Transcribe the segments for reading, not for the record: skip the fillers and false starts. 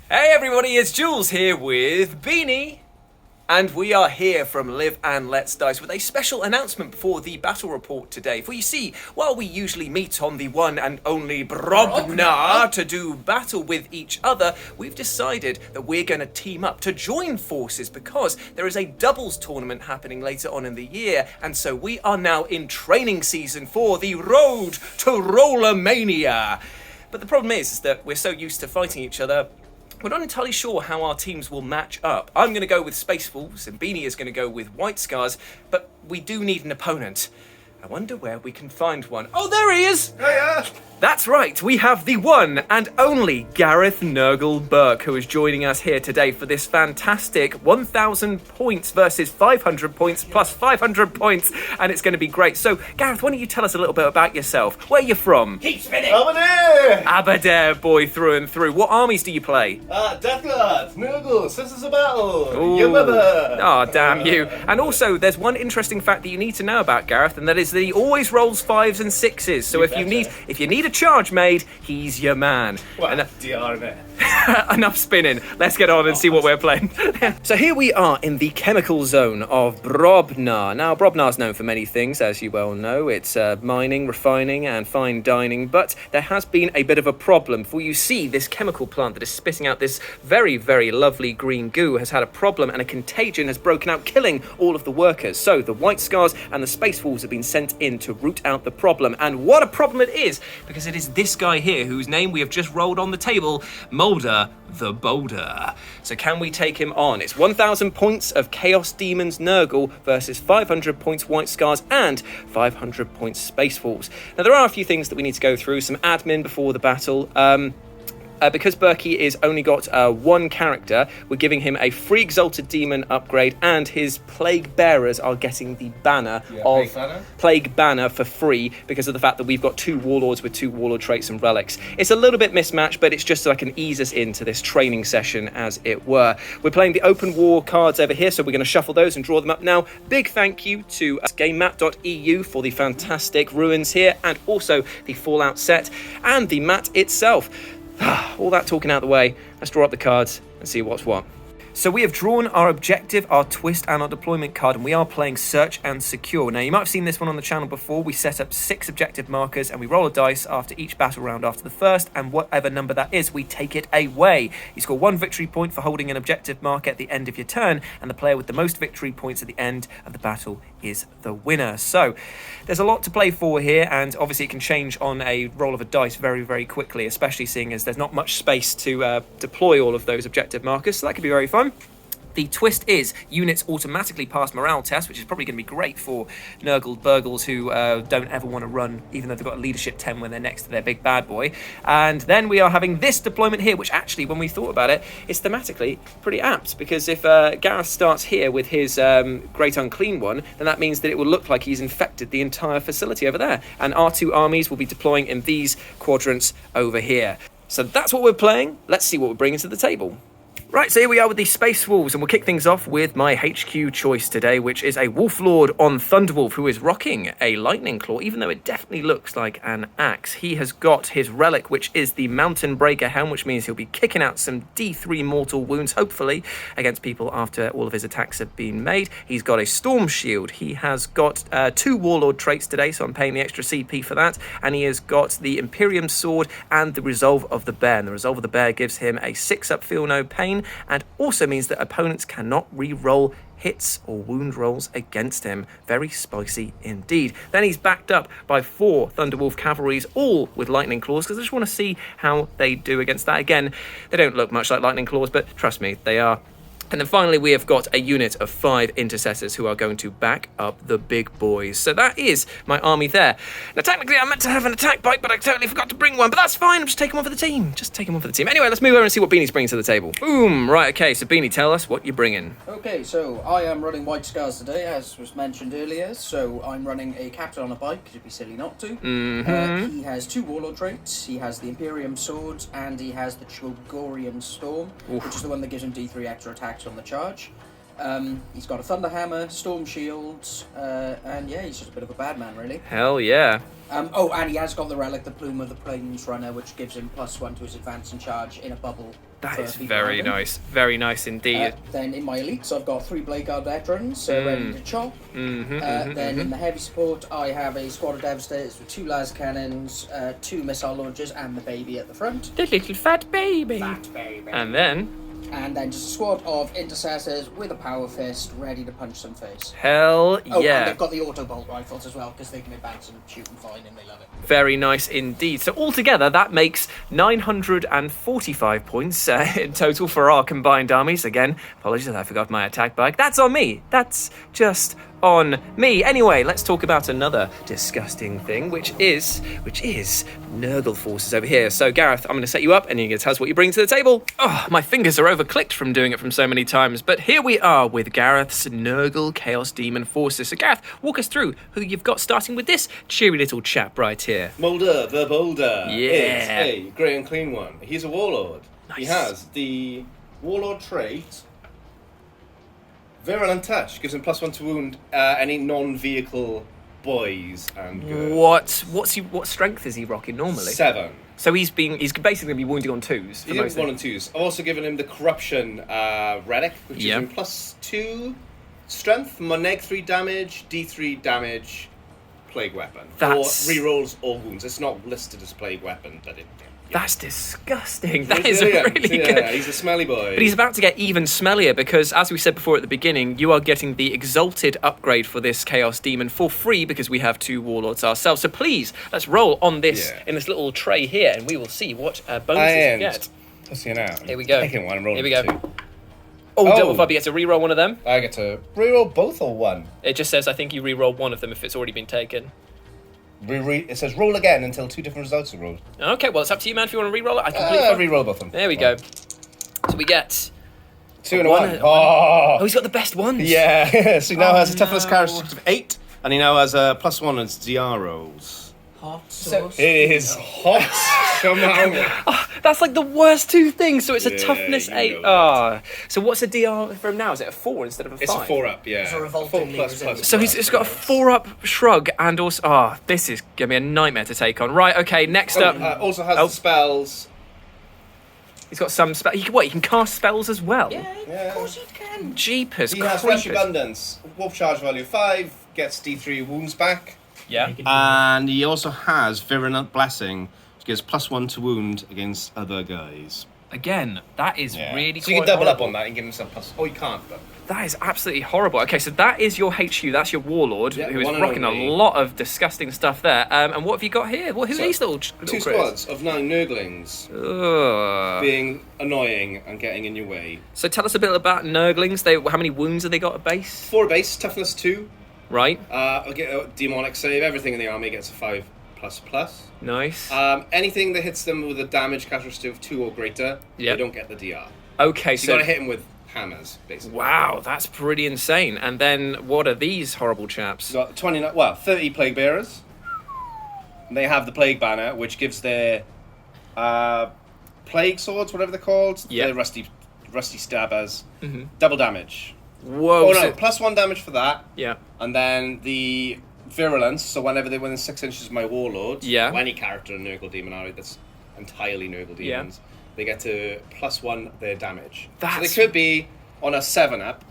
Hey everybody, it's Jules here with Beanie. And we are here from Live and Let's Dice with a special announcement before the battle report today. For you see, while we usually meet on the one and only Brobnar to do battle with each other, we've decided that we're going to team up to join forces because there is a doubles tournament happening later on in the year. And so we are now in training season for the road to Rollermania. But the problem is that we're so used to fighting each other, we're not entirely sure how our teams will match up. I'm going to go with Space Wolves and Beanie is going to go with White Scars, but we do need an opponent. I wonder where we can find one. Oh, there he is! Hiya! That's right, we have the one and only Gareth Nurgle Burke, who is joining us here today for this fantastic 1,000 points versus 500 points plus 500 points, and it's going to be great. So, Gareth, why don't you tell us a little bit about yourself? Where are you from? Keep spinning! Aberdeen! Aberdeen, boy, through and through. What armies do you play? Deathguard, Nurgle, Sisters of Battle, Ooh. your mother! Oh, damn you. And also, there's one interesting fact that you need to know about Gareth, and that is that he always rolls 5s and 6s. So if you need a charge made, he's your man. Well, DRN. Enough spinning. Let's get on and see what we're playing. So here we are in the chemical zone of Brobnar. Now, Brobnar's known for many things, as you well know. It's mining, refining, and fine dining. But there has been a bit of a problem. For you see, this chemical plant that is spitting out this very, very lovely green goo has had a problem, and a contagion has broken out, killing all of the workers. So the White Scars and the Space Wolves have been sent in to root out the problem. And what a problem it is, because it is this guy here, whose name we have just rolled on the table, Moulder The Boulder. So can we take him on? It's 1,000 points of Chaos Demons Nurgle versus 500 points White Scars and 500 points Space Wolves. Now there are a few things that we need to go through, some admin before the battle. Because Berkey is only got one character, we're giving him a free Exalted Demon upgrade, and his Plague Bearers are getting the banner Plague Banner for free because of the fact that we've got 2 Warlords with 2 Warlord traits and relics. It's a little bit mismatched, but it's just so I can ease us into this training session, as it were. We're playing the open war cards over here, so we're going to shuffle those and draw them up now. Big thank you to GameMat.eu for the fantastic ruins here, and also the Fallout set, and the mat itself. All that talking out the way, let's draw up the cards and see what's what. So we have drawn our objective, our twist, and our deployment card, and we are playing Search and Secure. Now, you might have seen this one on the channel before. We set up 6 objective markers, and we roll a dice after each battle round after the first, and whatever number that is, we take it away. You score 1 victory point for holding an objective mark at the end of your turn, and the player with the most victory points at the end of the battle is the winner. So there's a lot to play for here, and obviously it can change on a roll of a dice very, very quickly, especially seeing as there's not much space to deploy all of those objective markers, so that could be very fun. The twist is units automatically pass morale tests, which is probably going to be great for Nurgle Burgles who don't ever want to run, even though they've got a leadership 10 when they're next to their big bad boy. And then we are having this deployment here, which actually, when we thought about it, is thematically pretty apt, because if Gareth starts here with his Greater Unclean One, then that means that it will look like he's infected the entire facility over there. And our 2 armies will be deploying in these quadrants over here. So that's what we're playing. Let's see what we're bringing to the table. Right, so here we are with the Space Wolves, and we'll kick things off with my HQ choice today, which is a Wolf Lord on Thunderwolf, who is rocking a Lightning Claw, even though it definitely looks like an axe. He has got his relic, which is the Mountain Breaker Helm, which means he'll be kicking out some D3 mortal wounds, hopefully, against people after all of his attacks have been made. He's got a Storm Shield. He has got 2 Warlord traits today, so I'm paying the extra CP for that. And he has got the Imperium Sword and the Resolve of the Bear. And the Resolve of the Bear gives him a 6-up Feel No Pain, and also means that opponents cannot re-roll hits or wound rolls against him. Very spicy indeed. Then he's backed up by 4 Thunderwolf Cavalries, all with Lightning Claws, because I just want to see how they do against that. Again, they don't look much like Lightning Claws, but trust me, they are. And then finally, we have got a unit of 5 intercessors who are going to back up the big boys. So that is my army there. Now, technically, I meant to have an attack bike, but I totally forgot to bring one. But that's fine. I'm just taking one for the team. Anyway, let's move over and see what Beanie's bringing to the table. Boom. Right, okay. So, Beanie, tell us what you're bringing. Okay, so I am running White Scars today, as was mentioned earlier. So I'm running a captain on a bike, because it'd be silly not to. He has 2 Warlord traits. He has the Imperium Sword, and he has the Chogorian Storm, which is the one that gives him D3 extra attacks on the charge. He's got a thunder hammer, storm shields, and yeah, he's just a bit of a bad man, really. Hell yeah. Oh, and he has got the relic, the Plume of the Plains Runner, which gives him +1 to his advance and charge in a bubble. That is very nice. Very nice indeed. Then in my elites, I've got 3 Blade Guard veterans ready to chop. Then in the heavy support, I have a squad of Devastators with 2 las cannons, 2 missile launchers, and the baby at the front. The little fat baby. Fat baby. And then just a squad of intercessors with a power fist ready to punch some face. hell Oh, yeah. and they've got the auto bolt rifles as well because they can advance and shoot them fine and they love it. Very nice indeed. So altogether, that makes 945 points in total for our combined armies. Again, apologies, I forgot my attack bike. That's on me. That's just on me. Anyway, let's talk about another disgusting thing, which is Nurgle forces over here. So Gareth, I'm going to set you up and you're going to tell us what you bring to the table. Oh, my fingers are overclicked from doing it from so many times, but here we are with Gareth's Nurgle Chaos Demon forces. So Gareth, walk us through who you've got starting with this cheery little chap right here. Moulder The Boulder Yeah. is a Greater Unclean One. He's a warlord. Nice. He has the warlord trait. Virulent Touch gives him +1 to wound any non-vehicle boys and girls. What strength is he rocking normally? 7. So he's basically going to be wounding on 2s for He's most 1 and 2s. I've also given him the Corruption relic, which Yeah. gives him +2 strength, -3 damage, D3 damage, plague weapon. That's- Or rerolls all wounds. It's not listed as plague weapon, but it. That's disgusting. That is Yeah, really yeah, good. he's a smelly boy. But he's about to get even smellier because, as we said before at the beginning, you are getting the Exalted upgrade for this Chaos Demon for free because we have 2 Warlords ourselves. So please, let's roll on this in this little tray here and we will see what bonuses we get. Let's see now. Here we go. Taking one and rolling Here we go. 2. Oh, Oh. Double Fubby gets to reroll one of them. I get to reroll both or one? It just says, I think you reroll one of them if it's already been taken. It says roll again until 2 different results are rolled. Okay, well, it's up to you, man, if you want to reroll it. I completely Reroll both of them. There we go. So we get 2 and a One- 1. Oh, he's got the best ones. yeah. So he now has a toughness no. characteristic of 8, and he now has a +1 on his DR rolls. Hot So- sauce. It is hot. Come on. That's like the worst 2 things. So it's a Yeah, toughness you 8. know Ah, so what's a DR for him now? Is it a 4 instead of a 5? It's a 4 up, yeah. It's a A revoltingly 4+++. resilient. So it's got a 4-up shrug and also... this is going to be a nightmare to take on. Right, okay, next up... Also has Oh. the spells. He's got some... He can cast spells as well? Yeah, Yeah. of course you can. Jeepers He has Fresh creepers. Abundance. Warp charge value 5, gets D3 wounds back. Yeah. And he also has Virulent Blessing, which gives +1 to wound against other guys. Again, that is really So you can quite double up horrible. on that and give himself +. Oh, you can't, but. That is absolutely horrible. Okay, so that is your HU. That's your warlord, Yeah, who is one and rocking only. a lot of disgusting stuff there. And what have you got here? Who are these little 2 critters? squads of 9 Nurglings Ugh. being annoying and getting in your way. So tell us a bit about Nurglings. How many wounds have they got at base? 4 base, toughness 2. Right. I'll get a demonic save. Everything in the army gets a 5++. Nice. Anything that hits them with a damage characteristic of 2 or greater, Yep. they don't get the DR. Okay, So you so... gotta hit them with hammers, basically. Wow, that's pretty insane. And then what are these horrible chaps? You've got 30 plague bearers. And they have the plague banner, which gives their plague swords, whatever they're called. Yep. They're rusty stabbers. Double damage. Whoa. Oh no, so- +1 damage for that. Yeah. And then the virulence, so whenever they're within 6 inches of my warlord, Yeah. or any character in Nurgle Demon Army that's entirely Nurgle Yeah. Demons, they get to +1 their damage. So That's- they could be on a 7-up,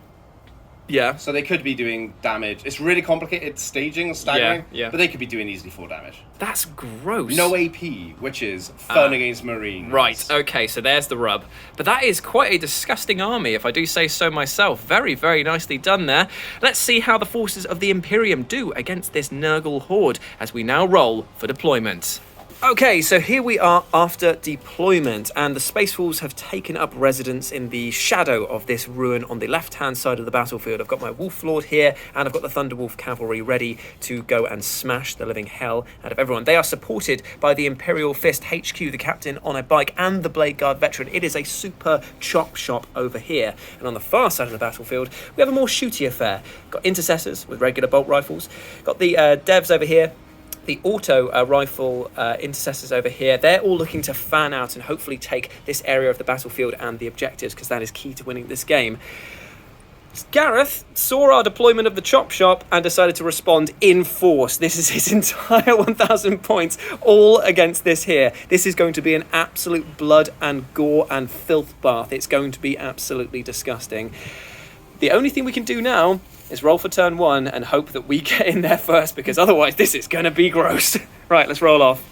Yeah. so they could be doing damage. It's really complicated staging, staggering, Yeah. but they could be doing easily 4 damage. That's gross. No AP, which is fun against Marines. Right, okay, so there's the rub. But that is quite a disgusting army, if I do say so myself. Very, very nicely done there. Let's see how the forces of the Imperium do against this Nurgle horde as we now roll for deployment. Okay, so here we are after deployment, and the Space Wolves have taken up residence in the shadow of this ruin on the left-hand side of the battlefield. I've got my Wolf Lord here, and I've got the Thunderwolf Cavalry ready to go and smash the living hell out of everyone. They are supported by the Imperial Fist HQ, the captain on a bike, and the Blade Guard veteran. It is a super chop shop over here. And on the far side of the battlefield, we have a more shooty affair. Got intercessors with regular bolt rifles. Got the devs over here. The auto rifle intercessors over here, they're all looking to fan out and hopefully take this area of the battlefield and the objectives, because that is key to winning this game. Gareth saw our deployment of the chop shop and decided to respond in force. This is his entire 1,000 points, all against this here. This is going to be an absolute blood and gore and filth bath. It's going to be absolutely disgusting. The only thing we can do now is roll for turn 1 and hope that we get in there first, because otherwise this is going to be gross. Right, let's roll off.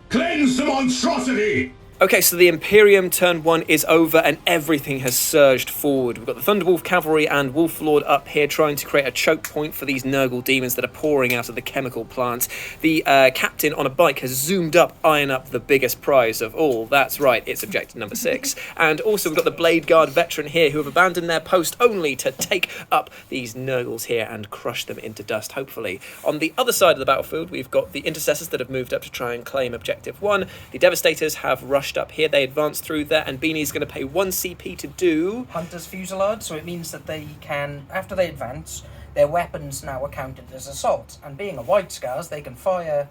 Cleanse the monstrosity! Okay, so the Imperium turn 1 is over and everything has surged forward. We've got the Thunderwolf Cavalry and Wolf Lord up here trying to create a choke point for these Nurgle demons that are pouring out of the chemical plants. The captain on a bike has zoomed up, eyeing up the biggest prize of all. That's right, it's objective number 6. And also we've got the Blade Guard veteran here who have abandoned their post only to take up these Nurgles here and crush them into dust, hopefully. On the other side of the battlefield, we've got the Intercessors that have moved up to try and claim objective 1. The Devastators have rushed up here, they advance through there, and Beanie's going to pay 1 CP to do Hunter's Fusillade, so it means that they can, after they advance, their weapons now are counted as assault, and being a White Scars, they can fire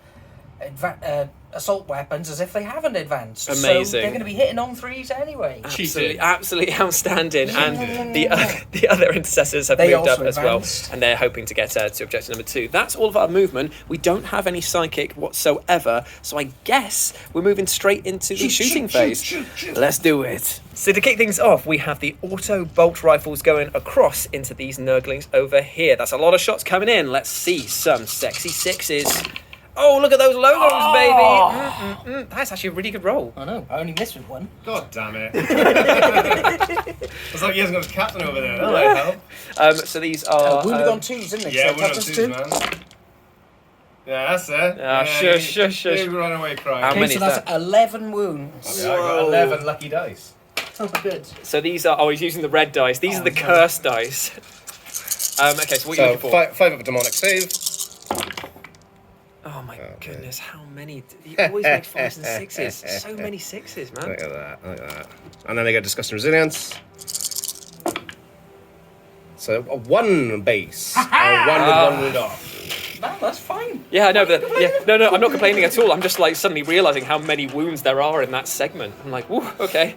assault weapons as if they haven't advanced. Amazing. So they're going to be hitting on 3s anyway. Absolutely outstanding. And the other Intercessors have moved up as well, and they're hoping to get to objective number 2. That's all of our movement. We don't have any psychic whatsoever, so I guess we're moving straight into the shooting phase. Let's do it. So to kick things off, we have the auto bolt rifles going across into these Nurglings over here. That's a lot of shots coming in. Let's see some sexy 6s. Oh, look at those logos, baby! That's actually a really good roll. I know, I only missed with one. God damn it. It's like he hasn't got his captain over there. That'll help. So these are... wounded on 2s, isn't it? Yeah, So wounded on toughness 2s, 2. man. Yeah, that's it. Shush. Big runaway cry. How Okay, many so is that's that? 11 wounds. Yeah, I got 11 lucky dice. Oh, good. So these are... Oh, he's using the red dice. These are the cursed dice. Okay, so what are you looking for? 5 of a demonic save. Oh my goodness, how many? You always make 5s and 6s. So many 6s, man. Look at that. And then they get disgusting resilience. So a 1 base. And 1 with 1 wound off. Man, that's fine. Yeah, I know, but no, I'm not complaining at all. I'm just like suddenly realizing how many wounds there are in that segment. I'm like, woo, okay.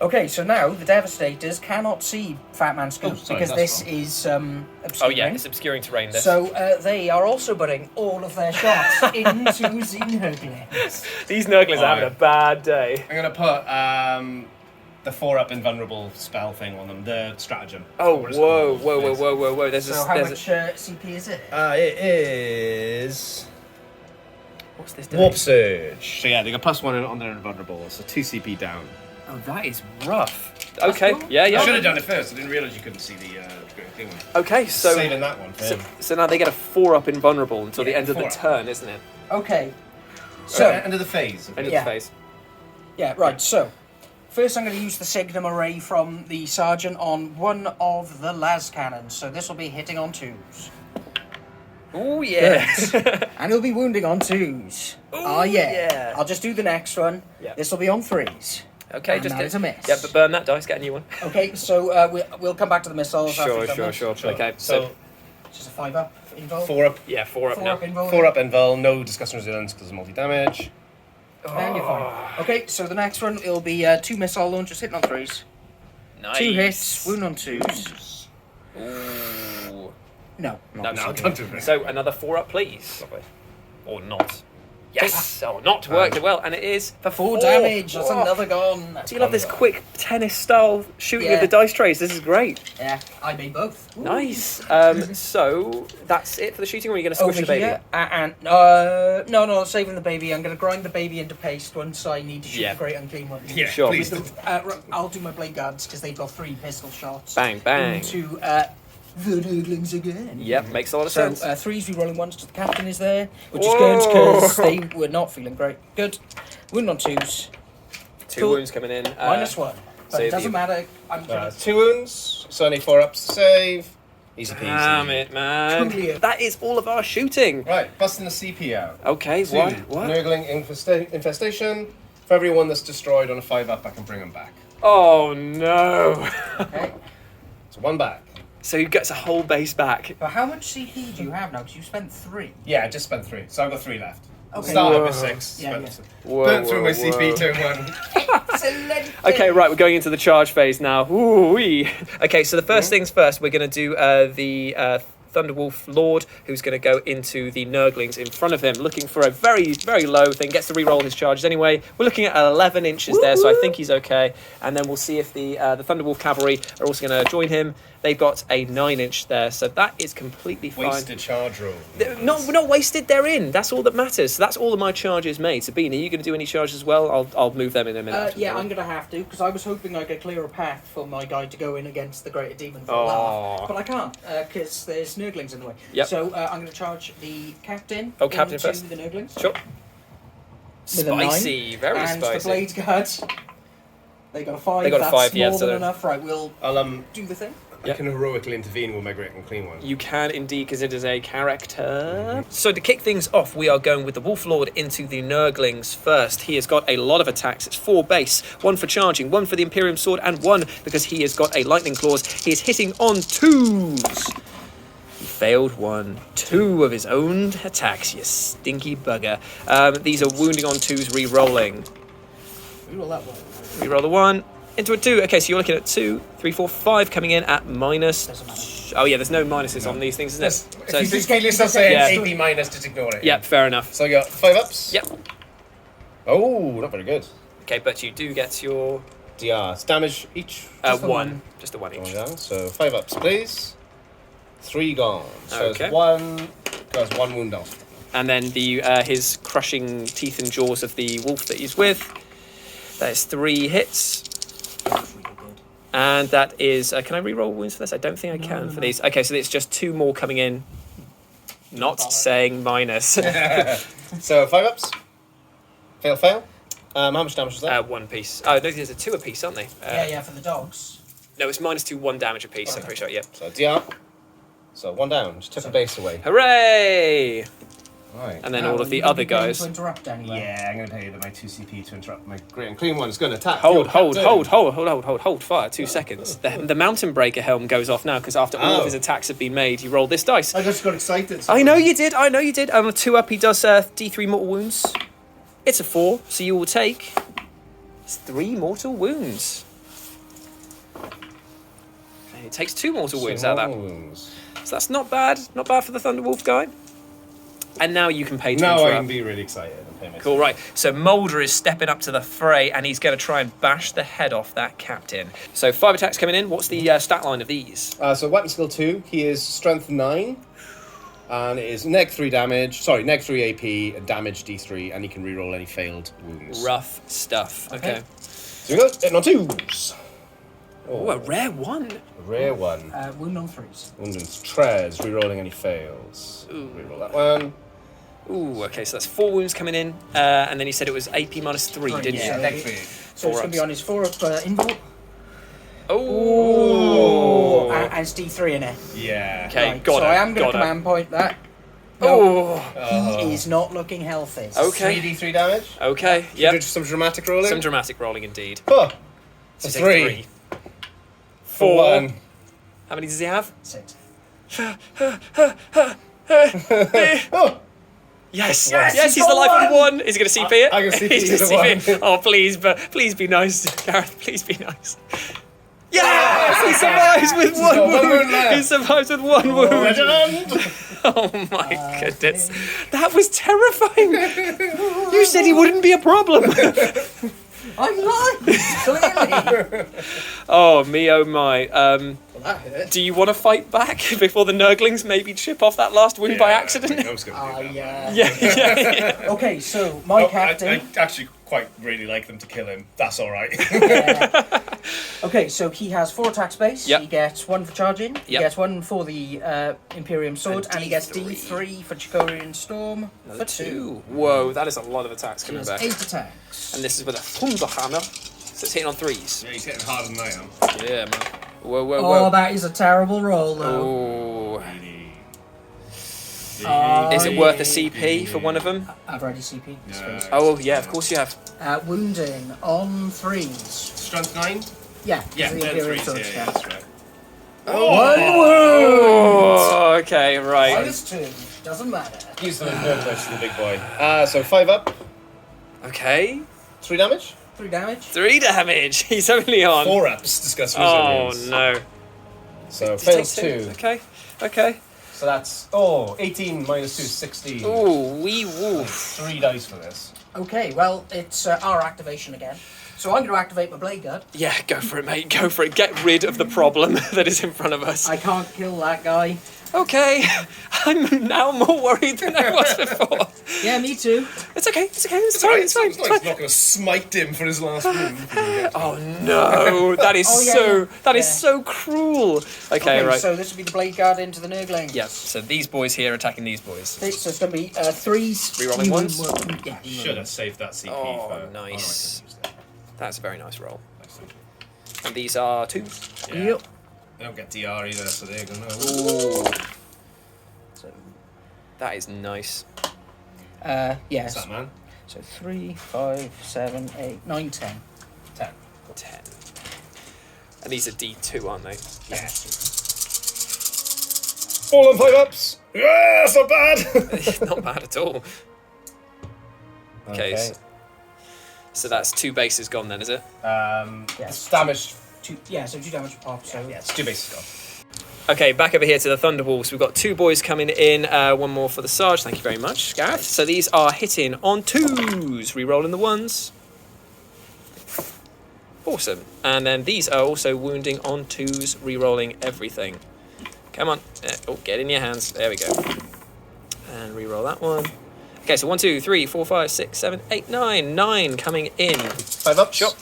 Okay, so now the Devastators cannot see Fat Man Scoop because this is obscuring. Oh yeah, it's obscuring terrain. This. So they are also putting all of their shots into the Nurglings. These Nurglings are having a bad day. I'm going to put the 4-up invulnerable spell thing on them, the stratagem. Oh, whoa. There's so how much CP is it? It is... What's this doing? Warp Surge. So yeah, they got +1 on their invulnerable, so 2 CP down. Oh, that is rough. Okay, cool. yeah. I should have done it first. I didn't realise you couldn't see the Greater Unclean One. Okay, so Saving that one for him. so now they get a 4-up invulnerable until the end of the 4-up. turn, isn't it? Okay. So So, end of the phase. End of Yeah. the phase. yeah, right, so first I'm going to use the Signum Array from the Sergeant on one of the las cannons. So this will be hitting on 2s. Oh yes. And he'll be wounding on 2s. Oh yeah. I'll just do the next one. Yeah. This will be on 3s. Okay, And just that is a miss. Yeah, but burn that dice, get a new one. Okay, so we'll come back to the missiles after we've done this. Sure. Okay, So Just a 5-up involved. 4-up. yeah, 4-up 4-up now. involved. 4-up invul, no disgusting resilience because of multi-damage. And you're fine. Okay, so the next one will be 2 missile launchers hitting on 3s. Nice. 2 hits, wound on 2s. Ooh. No, No, not. don't do it. So another 4-up, please. Or not. Yes! Oh, not worked well, and it is for 4 damage, that's Whoa. another gone. Do you love this quick tennis-style shooting Yeah. of the dice trays? This is great. Yeah, I made both. Ooh. Nice. So that's it for the shooting, or are you going to squish Over the baby? here, no, saving the baby. I'm going to grind the baby into paste once I need to shoot Yeah. the Great Unclean One. Yeah, Sure. please. I'll do my blade guards because they've got 3 pistol shots. Bang, bang. Into the Nurglings again. Yep, makes a lot of So sense. 3s re-rolling 1s to the captain is there, which Whoa. is good because they were not feeling great. Good. Wound on 2s. 2 cool. wounds coming in. -1. But save it doesn't you. matter. I'm gonna 2 wounds, so only 4-ups to save. Easy peasy. Damn it, man. Brilliant. That is all of our shooting. Right, busting the CP out. Okay, 2, what? Nurgling infestation. For everyone that's destroyed on a 5-up, I can bring them back. Oh, no. Okay. So 1 back. So he gets a whole base back. But how much CP do you have now? Because you spent 3. Yeah, I just spent 3, so I've got 3 left. Okay. Started Whoa. with 6. Yeah, spent- yeah. Whoa, Burnt through my whoa, CP whoa. turn 1. Excelente. Okay, right, we're going into the charge phase now. Ooh-wee. Okay, so the first things first, we're going to do the Thunderwolf Lord, who's going to go into the Nurglings in front of him, looking for a very, very low thing. Gets to re-roll his charges anyway. We're looking at 11 inches there, so I think he's okay. And then we'll see if the Thunderwolf Cavalry are also going to join him. They've got a 9-inch there, so that is completely fine. Wasted charge roll. Not wasted, they're in. That's all that matters. So that's all of my charges made. So, Bean, are you going to do any charges as well? I'll move them in a minute. Yeah, I'm going to have to, because I was hoping I could clear a path for my guy to go in against the Greater Demon for a laugh. But I can't, because there's Nurglings in the way. Yep. So I'm going to charge the Captain Captain into first. the Nurglings. Sure. With a 9. Spicy, very and spicy. And the Blades Guards, they got a 5. They got a That's 5, yeah, more so than they're- enough. Right, we'll I'll do the thing. I can heroically intervene with my Greater Unclean One. You can indeed, because it is a character. So to kick things off, we are going with the Wolf Lord into the Nurglings first. He has got a lot of attacks. It's 4 base, 1 for charging, 1 for the Imperium sword, and 1 because he has got a lightning claws. He is hitting on 2s. He failed 1. 2 of his own attacks, you stinky bugger. These are wounding on 2s, re-rolling. Reroll that one. Re-roll the 1. Into a 2. Okay, so you're looking at 2, 3, 4, 5 coming in at minus. Doesn't matter. Oh yeah, there's no minuses on these things, isn't it? If you just can't list say Yeah. AP minus, just ignore it. Yep, fair enough. So I got 5 ups. Yep. Oh, not very good. Okay, but you do get your DR. It's damage each. Just the 1. one. Just a 1 Going each. down. So 5 ups, please. 3 gone. So Okay. it's 1. Goes 1 wound off. And then the his crushing teeth and jaws of the wolf that he's with. That is 3 hits. And that is... can I re-roll wounds for this? I don't think I can for these. Okay, so it's just 2 more coming in. Not saying minus. So 5 ups. Fail, fail. How much damage was that? 1 piece. Oh, no, there's a 2 apiece, aren't they? Yeah, for the dogs. No, it's -2, 1 damage apiece, I'm pretty sure, yep. So DR. So 1 down. Just took a base away. Hooray! Right. And then Now, all of you the don't other be going guys... To interrupt anyway. Yeah, I'm going to tell you that my 2 CP to interrupt my Great Unclean One is going to attack. Hold your captain. fire, 2 seconds. The Mountain Breaker helm goes off now, because after all of his attacks have been made, you roll this dice. I just got excited. I know you did. On a 2 up, he does D3 mortal wounds. It's a 4, so you will take 3 mortal wounds. And it takes 2 mortal wounds out of that. Wounds. So that's not bad. Not bad for the Thunderwolf guy. And now you can pay to Now I interrupt. can be really excited and pay my Cool, right. So Moulder is stepping up to the fray, and he's going to try and bash the head off that captain. So 5 attacks coming in. What's the stat line of these? So weapon skill 2, he is strength 9, and it is neg 3 damage. Sorry, neg 3 AP, damage D3, and he can reroll any failed wounds. Rough stuff. Okay. So we go hitting on 2s. Oh, a rare 1. A rare 1. Wound on 3s. Wounds Trez, rerolling any fails. Reroll that one. Ooh, okay, so that's 4 wounds coming in, and then you said it was AP -3, didn't yeah. you? Neg 3. So it's going to be on his 4 up invul. Oh. And it's D3 in it. Yeah. Okay, Right, got so it. I am going got to it. command point that. Oh. He is not looking healthy. Okay. 3d3 damage. Okay. Did Yep. some dramatic rolling. Some dramatic rolling indeed. Oh, So a take 3. 4. 1. How many does he have? 6. Oh, Yes. Yes, Yes, he's he's the got life of one. 1. Is he going to CP it? I can CP He's gonna the CP it. Oh, please, but please be nice, Gareth. Please be nice. Yes! He survives with got 1 one wound. wound left. He survives with 1 wound. Legend! Oh my goodness. That was terrifying. You said he wouldn't be a problem. I'm lying, clearly. Oh me, oh my. Well, that hit. Do you want to fight back before the Nurglings maybe chip off that last wound by accident? I was going to do that. Yeah. Okay, so my captain. I actually quite really like them to kill him. That's all right. Okay, so he has 4 attack space. Yep. He gets 1 for charging. He Yep. gets 1 for the Imperium sword, And and he gets D3. D3 for Chikorian Storm for 2. Whoa, that is a lot of attacks He coming has back. 8 attacks. And this is with a Thunderhammer. So it's hitting on 3s. Yeah, he's hitting harder than I am. Yeah, man. Whoa, whoa, Oh, whoa. that is a terrible roll, though. Oh. Oh, Is it worth a CP for one of them? I've already CP. Yeah. Oh, yeah, of course you have. Wounding on 3s. Strength 9? Yeah, Yeah, the then Imperium 3s. sword Yeah, stat. that's right. Oh, okay, right. -2. Doesn't matter. Use them as close to the big boy. So 5 up, Okay. 3 damage. 3 damage. 3 damage. He's only on. 4 ups. Discuss Oh resilience. no. So He fails takes 2. Okay. Okay. So that's 18 minus 2 is 16. Ooh, wee woof. 3 dice for this. Okay, well, it's our activation again. So I'm going to activate my blade gun. Yeah, go for it, mate. Go for it. Get rid of the problem that is in front of us. I can't kill that guy. Okay. I'm now more worried than I was before. Yeah, me too. It's okay. It's okay. It's fine. It's fine. It's It's like he's fine. not going to smite him for his last wound. Oh no! That is Oh, yeah, so. yeah. That is Yeah. so cruel. Okay, right. So this will be the blade guard into the Nurgling. Yep. So these boys here attacking these boys. So it's going to be 3s. Rerolling ones? Yeah. Should have saved that CP Oh, for... nice. Oh, no, I could've used that. That's a very nice roll. Excellent. And these are 2s. Yeah. Yep. They don't get DR either, so they're going to... Ooh. So that is nice. Yes. What's that, man? So 3, 5, 7, 8, 9, 10. 10. 10. And these are D2, aren't they? Yeah. All on 5 ups! Yeah, that's not bad! Not bad at all. Okay. So that's 2 bases gone then, is it? It's damaged. 2 damage per pop. So Yeah, it's 2 bases gone. Okay, back over here to the Thunderwolves. We've got 2 boys coming in. One more for the Sarge. Thank you very much, Gareth. So these are hitting on 2s. Rerolling the 1s. Awesome. And then these are also wounding on 2s, rerolling everything. Come on. Oh, get in your hands. There we go. And reroll that one. Okay, so 1, 2, 3, 4, 5, 6, 7, 8, 9. 9 coming in. 5 ups. Shot.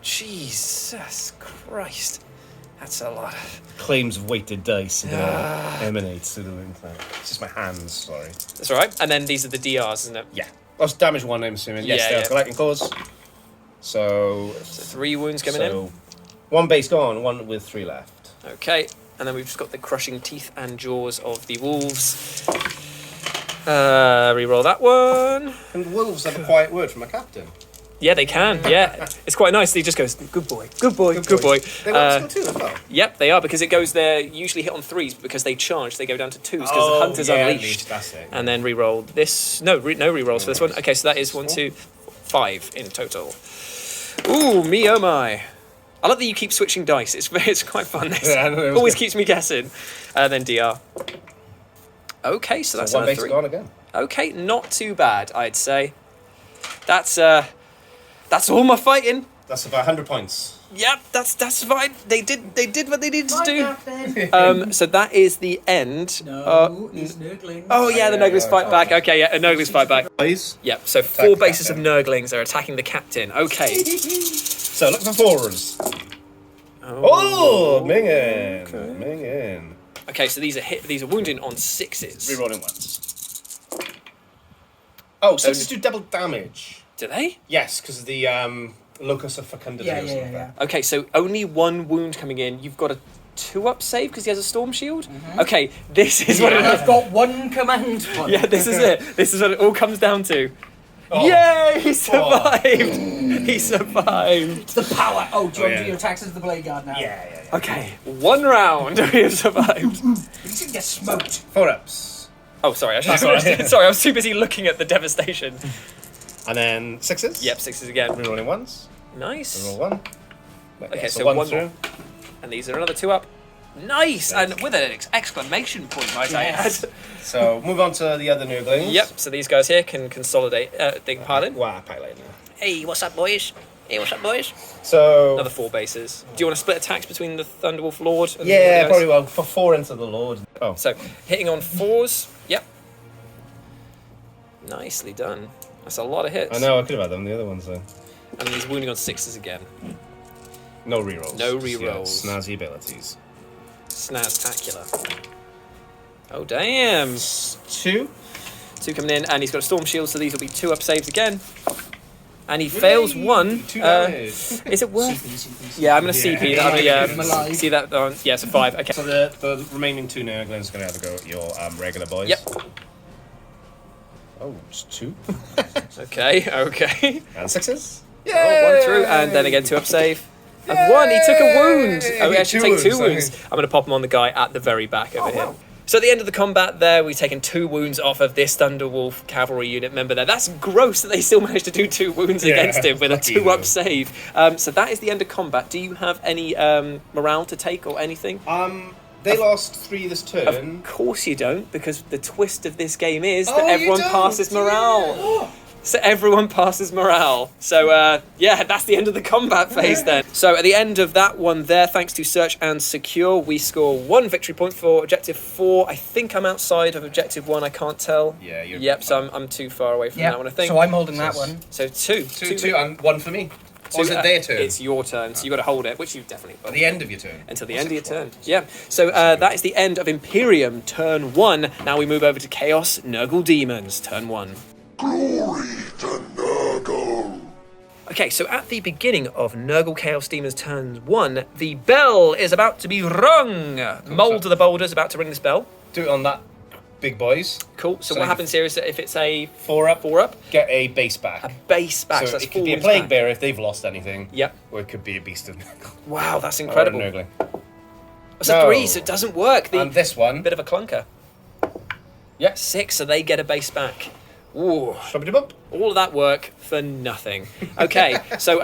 Jesus Christ. That's a lot. Claims of weighted dice emanates through the room. It's just my hands, sorry. That's all right. And then these are the DRs, isn't it? Yeah. That's damage 1, I'm assuming. Yes, Yeah, they are yeah. collecting cause. So 3 wounds coming in. 1 base gone, 1 with 3 left. Okay. And then we've just got the crushing teeth and jaws of the wolves. Reroll that one. And wolves have a quiet word from a captain. Yeah, they can. Yeah, it's quite nice. He just goes, "Good boy, good boy, good boy." They want skill 2 as well. Yep, they are, because it goes there. Usually hit on 3s, but because they charge, they go down to 2s because the hunter's unleashed. That's it. And then reroll this. No rerolls for this one. Okay, so that is 1, 2, 5 in total. Ooh, me oh my! I love that you keep switching dice. It's quite fun. This Yeah, I know, it was always good. keeps me guessing. And then DR. Okay, so that's 1 another base 3. gone again. Okay, not too bad, I'd say. That's all my fighting. That's about 100 points. Yep, that's fine. They did what they needed to do. Captain. So that is the end. No, it's Nurglings. Oh yeah, the Nurglings fight back. Okay, yeah, a Nurglings fight back. Please. Yep. So 4 the bases of captain. Nurglings are attacking the captain. Okay. So look for 4s. Oh, minging. Minging. Okay, so these are wounding on 6s. Rerolling 1s. Oh, 6s do double damage. Do they? Yes, because of the locus of fecundity or something like that. Okay, so only 1 wound coming in. You've got a 2-up save because he has a storm shield. Okay, this is what it I've got 1 command point. Yeah, this is it. This is what it all comes down to. Oh. Yay! He survived! He survived! It's the power. Oh, do you want to yeah. do your attacks into the blade guard now? Yeah. Okay, 1 round we have survived. He's gonna get smoked. 4 ups. Oh, sorry. I sorry. sorry, I was too busy looking at the devastation. And then 6s. Yep, 6s again. Rerolling 1s. Nice. Reroll 1. Okay, so one more. And these are another 2-up. Nice! And with an exclamation point, might I add. So move on to the other Nurglings. Yep, so these guys here can consolidate. They can pile in. Wow, pilot now. Hey, what's up, boys? Hey, what's up, boys? So Another 4 bases. Do you want to split attacks between the Thunderwolf Lord and the yeah, other guys? probably well for 4 into the Lord. Oh, So, hitting on 4s. Yep. Nicely done. That's a lot of hits. I know I could have had them. The other ones though. And then he's wounding on 6s again. No rerolls. No Just, rerolls. snazzy abilities. Snaztacular. Oh, damn. 2. 2 coming in, and he's got a Storm Shield, so these will be 2-up saves again. And he fails 1. 2 damage. Is it worth? CP. Yeah, I'm going to CP that. I'm Give him a going to life. see that on. Yeah, so 5. Okay. So the remaining 2 Nurglings are going to have a go at your regular boys. Yep. Oh, just 2. Okay. And 6s. Oh, 1 through, and then again 2-up save. And 1, he took a wound. Oh, we Two actually take 2 wounds, wounds. okay. I'm going to pop him on the guy at the very back over here. wow. So at the end of the combat there, we've taken 2 wounds off of this Thunderwolf cavalry unit member there. That's gross that they still managed to do 2 wounds against him with a 2-up save. So that is the end of combat. Do you have any morale to take or anything? They lost 3 this turn. Of course you don't, because the twist of this game is that Oh, you everyone don't? passes morale. So everyone passes morale. So yeah, that's the end of the combat phase then. So at the end of that one there, thanks to Search and Secure, we score 1 victory point for Objective 4. I think I'm outside of Objective 1, I can't tell. Yeah, you're... Yep, so I'm too far away from that one, I think. So I'm holding that one. So 2. 2, and 1 for me. Or is it their turn? It's your turn, so you've got to hold it, which you've definitely got. At the end of your turn. Until the end of your turn. Yeah. So that is the end of Imperium, turn 1. Now we move over to Chaos Nurgle Demons, turn 1. Glory to Nurgle. Okay, so at the beginning of Nurgle Chaos Demons turn 1, the bell is about to be rung. Moulder the Boulder is about to ring this bell. Do it on that, big boys. Cool. So what happens here is that if it's a 4-up, 4-up, get a base back. a base back. So that's it could be a forwards plague back. bearer if they've lost anything. Yep. Or it could be a beast of Nurgle. Wow, that's Or a incredible. Nurgling. It's a 3, so it doesn't work. And this one. Bit of a clunker. Yeah, 6, so they get a base back. Ooh. Shubbity-bump. All of that work for nothing. Okay, so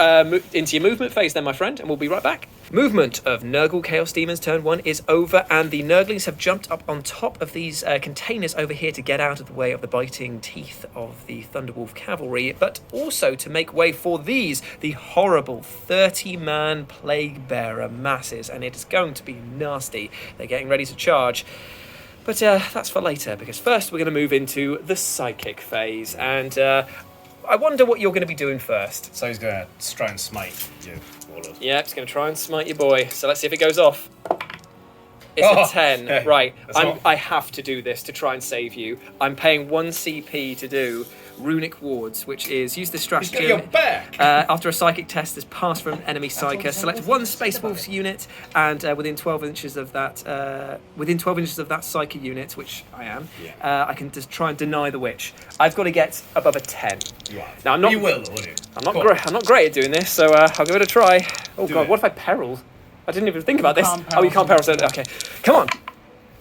into your movement phase then, my friend, and we'll be right back. Movement of Nurgle Chaos Demons turn 1 is over, and the Nurglings have jumped up on top of these containers over here to get out of the way of the biting teeth of the Thunderwolf cavalry, but also to make way for these, the horrible 30-man Plague Bearer masses, and it is going to be nasty. They're getting ready to charge. But that's for later, because first we're going to move into the psychic phase, and I wonder what you're going to be doing first. So he's going to try and smite you, Warlord. Yeah, it's going to try and smite your boy, so let's see if it goes off. It's a 10. Okay. Right, That's I have to do this to try and save you. I'm paying 1 CP to do Runic Wards, which is use the He's got your stratagem. back! After a psychic test is passed from an enemy psyker, select 1 Space Wolves unit, and within 12 inches of that psyker unit, which I am, I can just try and deny the witch. I've got to get above a 10. You are. Now I'm not. You will, won't you? I'm not Go great. I'm not great at doing this, so I'll give it a try. Oh Do god, it. what if I peril? I didn't even think about this. can't Oh, you can't peril. So, okay, come on.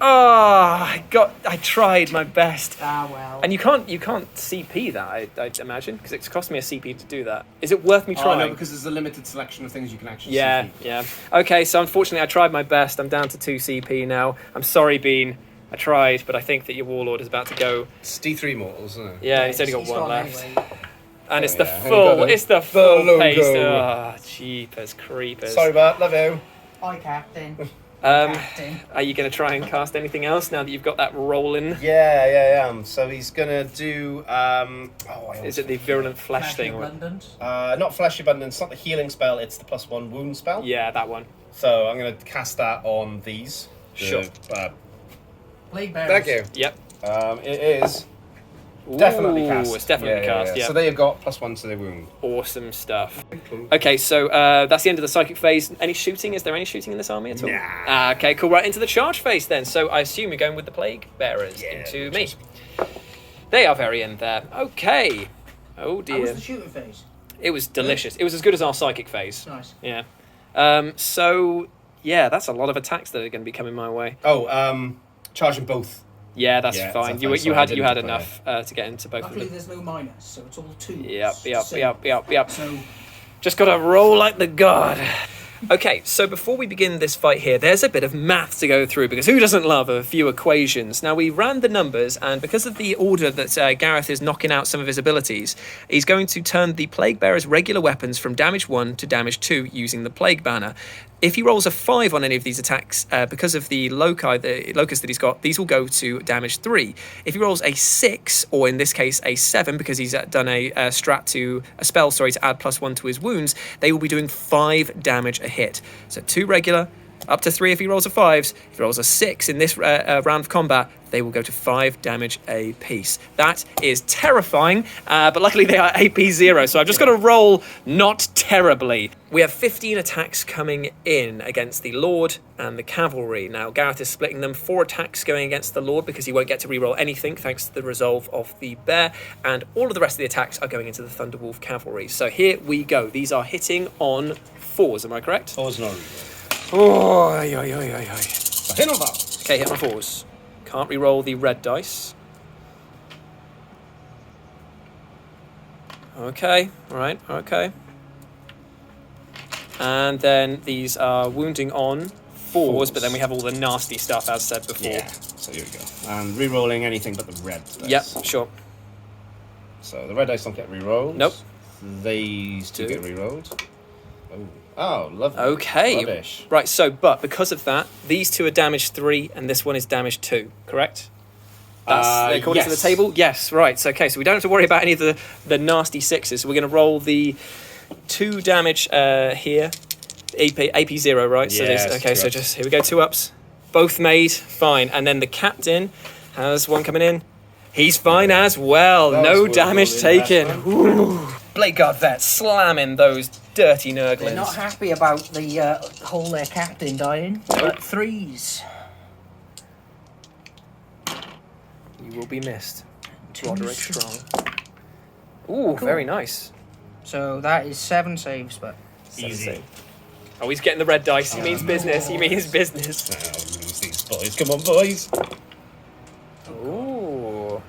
I tried my best. Ah, well. And you can't CP that, I imagine, because it's cost me a CP to do that. Is it worth me Oh, trying? no, because there's a limited selection of things you can actually Yeah, see. yeah. Okay, so unfortunately I tried my best. I'm down to 2 CP now. I'm sorry, Bean. I tried, but I think that your Warlord is about to go. It's D3 mortals, isn't it? Yeah, he's only got He's 1 gone left. anyway. And it's Oh, the yeah. full, And it's the full logo. pace. Oh, jeepers creepers. Sorry, Bart, love you. Hi, Captain. Um, Captain. are you going to try and cast anything else now that you've got that rolling? Yeah. So he's gonna do. Is it the virulent flesh thing? Or... Abundance. Not Flesh Abundance, not the healing spell, it's the +1 wound spell. Yeah, that one. So I'm gonna cast that on these. Sure. Plague Bearers. Thank you. Yep. It is definitely Ooh, cast. it's definitely cast, yeah. So they have got +1 to their wound. Awesome stuff. Okay, so that's the end of the psychic phase. Any shooting? Is there any shooting in this army at all? Nah. Okay, cool. Right into the charge phase then. So I assume you're going with the plague bearers Yeah, into me. They are very in there. Okay. Oh How was dear. the shooting phase? It was delicious. It was as good as our psychic phase. Nice. Yeah. So yeah, that's a lot of attacks that are going to be coming my way. Charge them both. Yeah, that's Yeah, fine. that's You fine. you So I had didn't you had declare. enough to get into both Luckily, of them. there's no minus, so it's all 2. Yep. So, Just gotta roll like the god. Okay, so before we begin this fight here, there's a bit of math to go through, because who doesn't love a few equations? Now, we ran the numbers, and because of the order that Gareth is knocking out some of his abilities, he's going to turn the Plague Bearer's regular weapons from damage 1 to damage 2 using the Plague Banner. If he rolls a 5 on any of these attacks, because of the locus that he's got, these will go to damage 3. If he rolls a 6, or in this case a 7, because he's done a spell to add +1 to his wounds, they will be doing 5 damage a hit. So 2 regular, up to 3 if he rolls a 5s. If he rolls a 6 in this round of combat, they will go to 5 damage a piece. That is terrifying, but luckily they are AP 0, so I've just got to roll not terribly. We have 15 attacks coming in against the Lord and the Cavalry. Now, Gareth is splitting them, 4 attacks going against the Lord because he won't get to reroll anything thanks to the resolve of the Bear, and all of the rest of the attacks are going into the Thunderwolf Cavalry. So here we go. These are hitting on 4s, am I correct? 4's no. Oh, Hit on that. Okay, hit on 4s. Can't re-roll the red dice. Okay, right, okay. And then these are wounding on 4s, but then we have all the nasty stuff as said before. Yeah, so here we go. And re-rolling anything but the red dice. Yep, sure. So the red dice don't get re-rolled. Nope. These two get re-rolled. Oh, lovely. Okay. Rubbish. Right, so, but because of that, these two are damage 3 and this one is damage 2, correct? That's according to the yes. table? Yes, right. So, okay, so we don't have to worry about any of the nasty 6s. So we're going to roll the 2 damage here. AP 0, right? So Yes, this, okay, so correct. just, here we go, 2 ups. Both made, fine. And then the captain has one coming in. He's fine as well. That No was damage good taken. investment. Ooh. Blade Guard Vet slamming those dirty Nurglings. They're not happy about the whole their captain dying. But 3s. You will be missed. 2s. Roderick Strong. Ooh, very nice. So that is 7 saves, but Easy. Oh, he's getting the red dice. He means business. He means business. Now, lose these boys. Come on, boys. Ooh.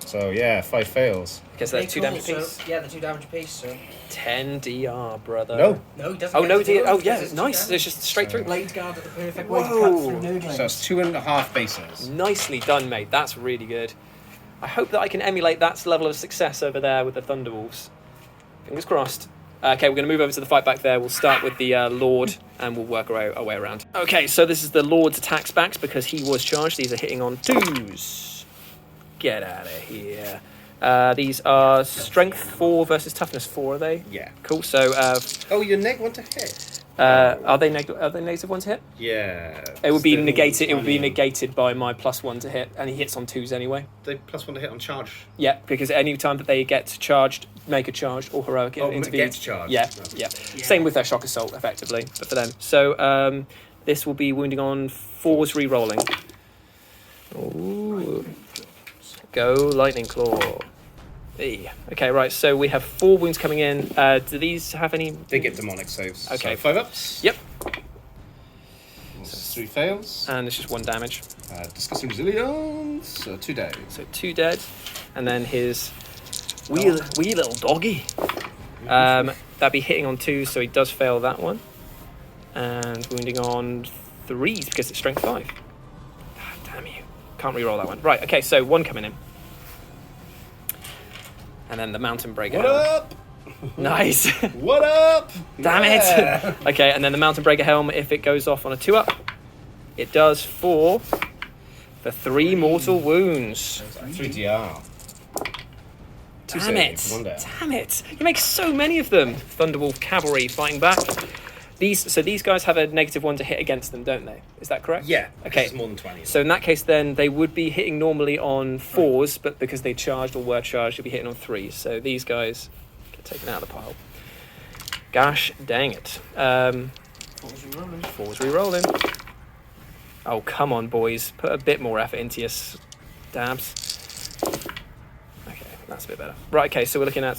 So, yeah, 5 fails. Okay, so that's 2 damage so, apiece. yeah, the 2 damage apiece. So 10 DR, brother. No. no, he doesn't. Oh, get no, to do it oh, because yeah, it's 2 nice. damage. It's just straight through. Blade Guard at the perfect way to Whoa. cut through Nurglings. So it's 2.5 bases. Nicely done, mate. That's really good. I hope that I can emulate that level of success over there with the Thunderwolves. Fingers crossed. Okay, we're going to move over to the fight back there. We'll start with the Lord, and we'll work our way around. Okay, so this is the Lord's attacks backs because he was charged. These are hitting on 2s. Get out of here. These are strength 4 versus toughness 4, are they? Yeah. Cool. So, Oh, you're neg 1 to hit. are they negative 1 to hit? Yeah. It would be Still negated. It would be funny. negated by my +1 to hit, and he hits on 2s anyway. They +1 to hit on charge. Yeah, because any time that they get charged, make a charge or heroic intervenes. gets charged. Yeah, No. yeah. Same with their shock assault, effectively, but for them. So this will be wounding on 4s re-rolling. Ooh. Go lightning claw. Hey. Okay, right. So we have 4 wounds coming in. Do these have any? They get demonic saves. Okay. So 5 ups. Yep. So 3 fails. And it's just 1 damage. Discussing resilience. So 2 days. So 2 dead, and then his wee little doggy. That'd be hitting on 2s, so he does fail that one, and wounding on 3s because it's strength 5. Ah, damn you! Can't re-roll that one. Right. Okay. So 1 coming in, and then the mountain breaker. What up? Nice. What up? Damn Yeah. it! Okay, and then the mountain breaker helm. If it goes off on a 2 up, it does 4 for 3 mortal wounds. 3 DR. Damn it! saves, 1 down. Damn it! You make so many of them. Thunderwolf cavalry fighting back. These guys have a -1 to hit against them, don't they? Is that correct? Yeah. Okay. It's more than 20. So in that case, then they would be hitting normally on 4s, but because they charged or were charged, you'll be hitting on 3s. So these guys get taken out of the pile. Gosh dang it! 4s re-rolling. Oh come on, boys! Put a bit more effort into your dabs. Okay, that's a bit better. Right. Okay, so we're looking at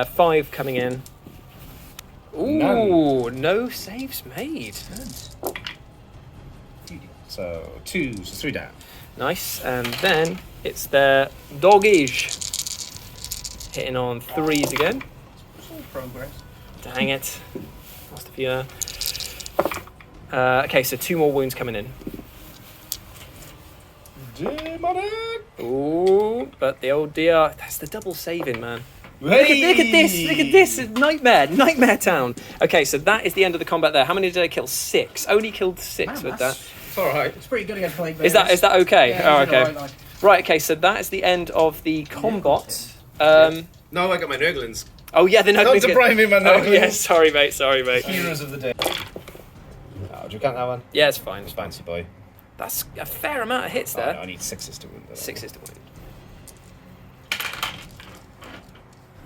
5 coming in. Ooh, no saves made. So 2, so 3 down. Nice, and then it's their doggish. Hitting on 3s again. Progress. Dang it. Lost a few there. Okay, so 2 more wounds coming in. Demonic. Ooh, but the old DR, that's the double saving, man. Hey! Look at this, Nightmare Town. Okay, so that is the end of the combat there. How many did I kill? 6. Only killed 6 with that. It's alright. It's pretty good against Blade Is that okay? Yeah, Oh, he's okay. alright, Right, okay, so that is the end of the combat. No, I got my Nurglings. Oh yeah, the Don't Nurglings. deprive me of my Oh Nurglings. yeah, sorry mate. Heroes of the day. Oh, do you count that one? Yeah, it's fine. It's fancy boy. That's a fair amount of hits Oh, there. no, I need 6s to win. 6 to win.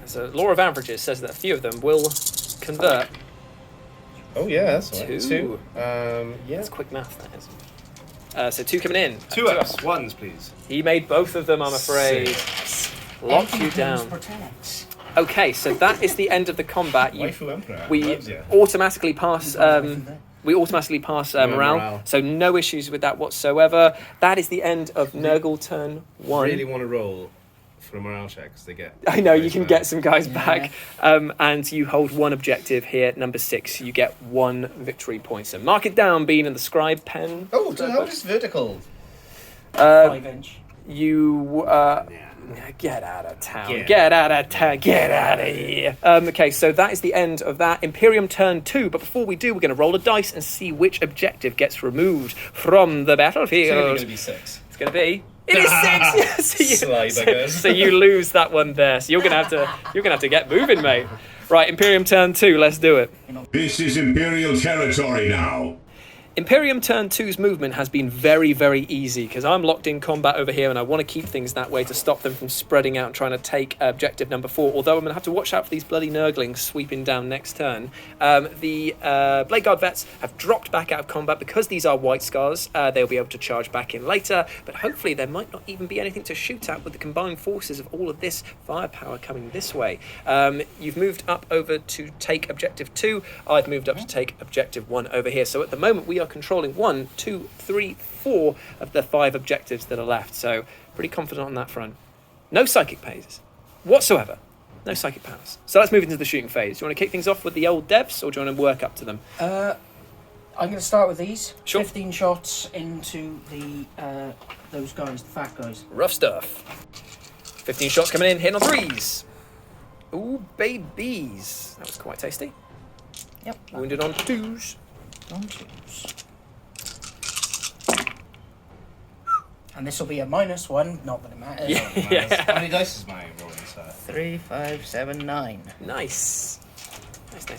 So law of averages says that a few of them will convert. Oh yeah, that's all right. 2. 2. Yeah. That's quick math, that is. So 2 coming in. 2 ups. 1s, please. He made both of them, I'm afraid. Locked you down. Protects. Okay, so that is the end of the combat. Waifu Emperor. We loves ya. automatically pass. We automatically pass morale, morale. so no issues with that whatsoever. That is the end of Nurgle turn 1. Really want to roll for a morale check because they get. I know, you guys can back. get some guys back. And you hold 1 objective here, number 6. You get 1 victory point. So mark it down, Bean, and the scribe pen. Oh, how is vertical? 5-inch. You get out of town. Get out of town. Get out of here. Okay, so that is the end of that. Imperium turn 2. But before we do, we're going to roll a dice and see which objective gets removed from the battlefield. It's going to be 6. It's going to be. It is 6. Yes. So you lose that one there. So you're going to have to get moving, mate. Right, Imperium turn 2. Let's do it. This is Imperial territory now. Imperium turn 2's movement has been very, very easy because I'm locked in combat over here and I want to keep things that way to stop them from spreading out and trying to take objective number 4, although I'm going to have to watch out for these bloody Nurglings sweeping down next turn. The Blade Guard vets have dropped back out of combat because these are White Scars. They'll be able to charge back in later, but hopefully there might not even be anything to shoot at with the combined forces of all of this firepower coming this way. You've moved up over to take objective 2. I've moved up to take objective 1 over here. So at the moment we are controlling 1, 2, 3, 4 of the 5 objectives that are left. So pretty confident on that front. No psychic powers whatsoever. No psychic powers. So let's move into the shooting phase. Do you want to kick things off with the old devs, or do you want to work up to them? I'm going to start with these. Sure. 15 shots into the those guys, the fat guys. Rough stuff. 15 shots coming in, hitting on 3s. Ooh, babies. That was quite tasty. Yep. Wounded on 2s. On 2s. And this will be a -1, not that it matters. Yeah. How many dice is my rolling, sir? 3, 5, 7, 9. Nice.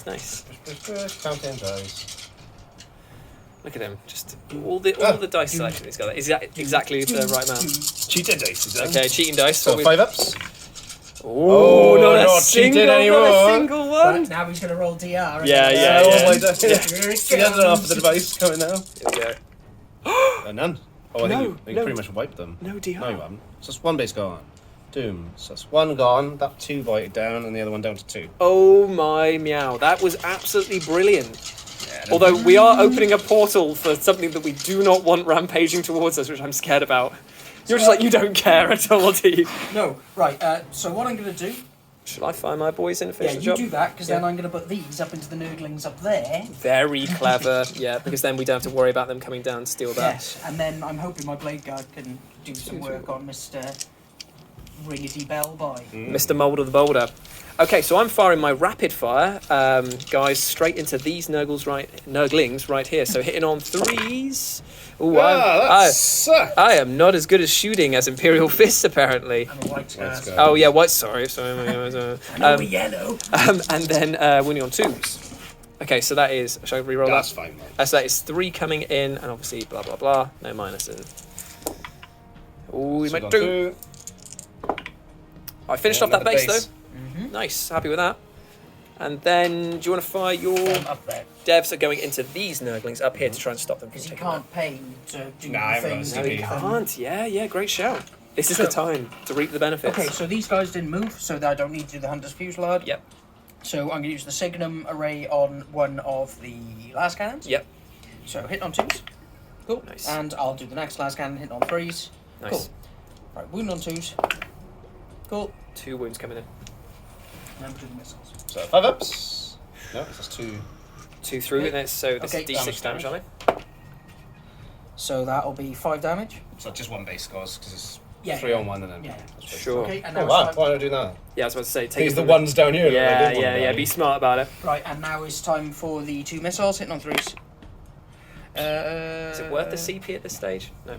Nice. Counting dice. Look at him. Just all the dice selection he's got. Is that exactly the right amount? Cheated dice, is that? Okay, cheating dice. So 5 ups. Oh, not not cheating anymore. Not a single one. Right, now he's going to roll DR. Yeah. Oh my dice. Here it The other half of the comes. device coming now. Here we go. None. Oh, I No, think you no. pretty much wiped them. No DR. No, you haven't. So it's 1 base gone. Doom. So that's 1 gone. That 2 voided down, and the other one down to 2. Oh my meow. That was absolutely brilliant. Although we are opening a portal for something that we do not want rampaging towards us, which I'm scared about. You're just like, you don't care at all, do you? No, right. So what I'm going to do... Should I fire my boys in and finish Yeah, the you job? do that, because Yeah. then I'm going to put these up into the Nurglings up there. Very clever, yeah, because then we don't have to worry about them coming down to steal that. Yes, and then I'm hoping my Blade Guard can do some work on Mr. Ringety Bell Boy. Mr. Moulder The Boulder. Okay, so I'm firing my rapid fire, guys, straight into these Nurglings right here. So hitting on 3s. Ooh, that sucks. I am not as good at shooting as Imperial Fists, apparently. I'm a white scar. Oh yeah, white. Sorry. No, yellow. And then winning on 2s. Okay, so that is. Shall I reroll That's that? fine, man. So that is 3 coming in, and obviously blah blah blah. No minuses. Ooh, we So might got do. 2. I finished Yeah, off that another base base. though. Nice, happy with that. And then, do you want to fire your Up there. devs are going into these Nurglings up here to try and stop them from Because he taking can't pay to do Nah, I haven't things. got that? a No, CP. he can't. Yeah, great shout. This is So- the time to reap the benefits. Okay, so these guys didn't move, so that I don't need to do the Hunter's Fusillade. Yep. So I'm going to use the Signum array on one of the last cannons. Yep. So hitting on 2s. Cool. Nice. And I'll do the next last cannon, hitting on 3s. Nice. Cool. Right, wound on 2s. Cool. 2 wounds coming in. And then do the missiles. So 5 ups. No, that's 2. 2 through in it, so this Okay, is D6 damage on it. So that'll be 5 damage. So just 1 base scores because it's Yeah. 3 on 1 and then. Yeah. That's pretty Sure. Okay, and Oh now wow, it's why time. don't I do that? Yeah, I was about to say, take These it are the from ones down here. that I Yeah, didn't want yeah, to be buy. smart about it. Right, and now it's time for the 2 missiles, hitting on 3s. Is it worth the CP at this stage? No.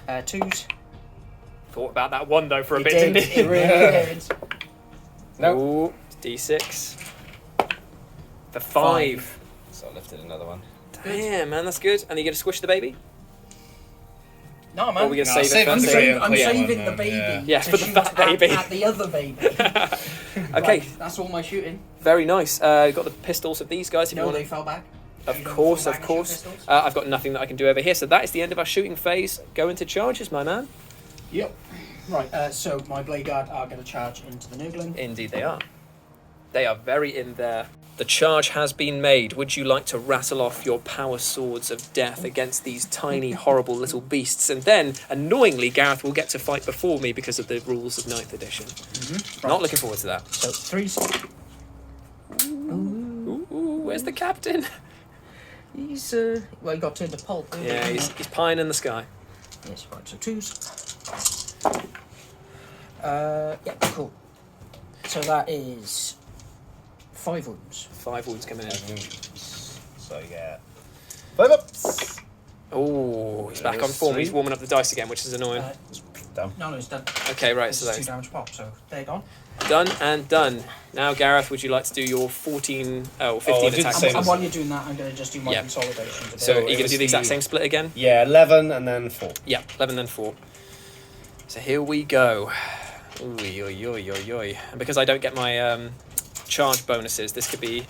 2s. Thought about that one though for a It bit, did, didn't it it? really did. No. Ooh, D6. For 5. So I lifted another one. Damn, man, that's good. And you get to squish the baby? No, Or man. are we going to No, save save it I'm, for it. saving, I'm Clear saving one, the then, baby yeah. to For the shoot fat baby. At the other baby. Okay, Right, that's all my shooting. very nice. Got the pistols of these guys if you No, want they to. fell back. Of You don't course, fall of back and shoot course. pistols? I've got nothing that I can do over here, so that is the end of our shooting phase. Go into charges, my man. Yep. Right, so my Blade Guard are going to charge into the Nurgling. Indeed they are. They are very in there. The charge has been made. Would you like to rattle off your power swords of death against these tiny, horrible little beasts? And then, annoyingly, Gareth will get to fight before me because of the rules of 9th edition. Right. Not looking forward to that. So 3s. Ooh, where's the captain? He's well, he got turned to pulp. didn't Yeah, he? he's pie in the sky. Yes, right. So 2s. Yeah, cool. So that is 5 wounds. 5 wounds coming in. So yeah. 5 ups. Oh, he's back on There's form. He's 3. warming up the dice again, which is annoying. Down. No, it's done. Okay, right, This so is 2 that's damage pop. So they're gone. done and done. Now, Gareth, would you like to do your 15 I did attack? say And this. while you're doing that, I'm going to just do my Yeah. consolidations. a bit. So, are you it going to was do the exact the- same split again? Yeah, 11 and then 4. Yeah, 11 then 4. So here we go. Oy, oy, oy, oy, oy. And because I don't get my charge bonuses, this could be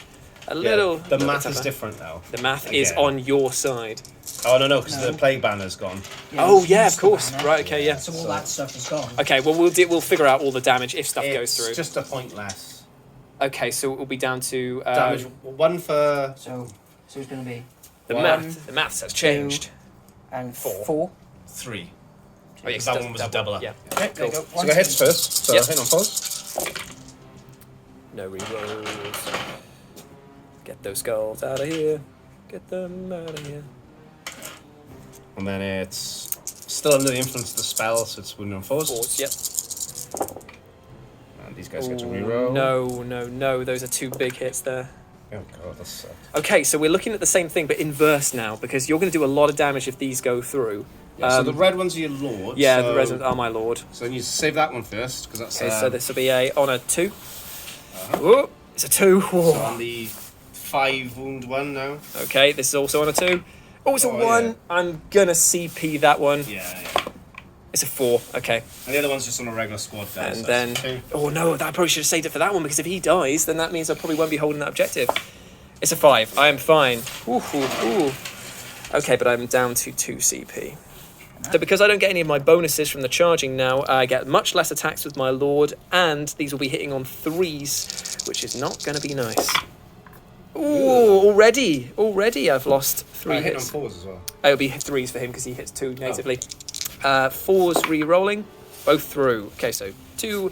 a little... The little math bit is tougher. different now. The math is Again. on your side. Oh no, because No. the plague banner's gone. Oh, it's yeah, used of to course. banner. Right, okay, yeah. So all that stuff is gone. Okay, well, we'll figure out all the damage if stuff goes It's through. just a point less. Okay, so it will be down to... Damage 1 for So it's going to be The One, math. The maths has changed. and 4. 4. 3. Oh, yeah, 'Cause 'cause that it one was a does doubler. Yeah. Okay, there you go. So go hits first. So Yep. hit on 4s. No rerolls. Get those skulls out of here. Get them out of here. And then it's still under the influence of the spell, so it's wounded on 4s. Fours, yep. And these guys get to Ooh, reroll. no. Those are 2 big hits there. Oh god, that's sucked. Okay, so we're looking at the same thing, but inverse now, because you're going to do a lot of damage if these go through. Yeah, so the red ones are your lord. Yeah, so, the residents are my lord. So you save that one first, because that's... Okay, so this will be on a 2. Uh-huh. Whoa, it's a 2. Whoa. So on the 5 wound one now. Okay, this is also on a 2. Oh, it's a Oh, 1. yeah. I'm going to CP that one. Yeah. It's a 4. Okay. And the other one's just on a regular squad die. And so then, that's 2. oh no, I probably should have saved it for that one, because if he dies, then that means I probably won't be holding that objective. It's a 5. I am fine. Ooh. Okay, but I'm down to 2 CP. So because I don't get any of my bonuses from the charging now, I get much less attacks with my lord, and these will be hitting on 3s, which is not going to be nice. Ooh, already I've lost 3 I hit on hits. 4s as well. Oh, it'll be 3s for him because he hits 2 natively. 4s re-rolling, both through. Okay, so 2.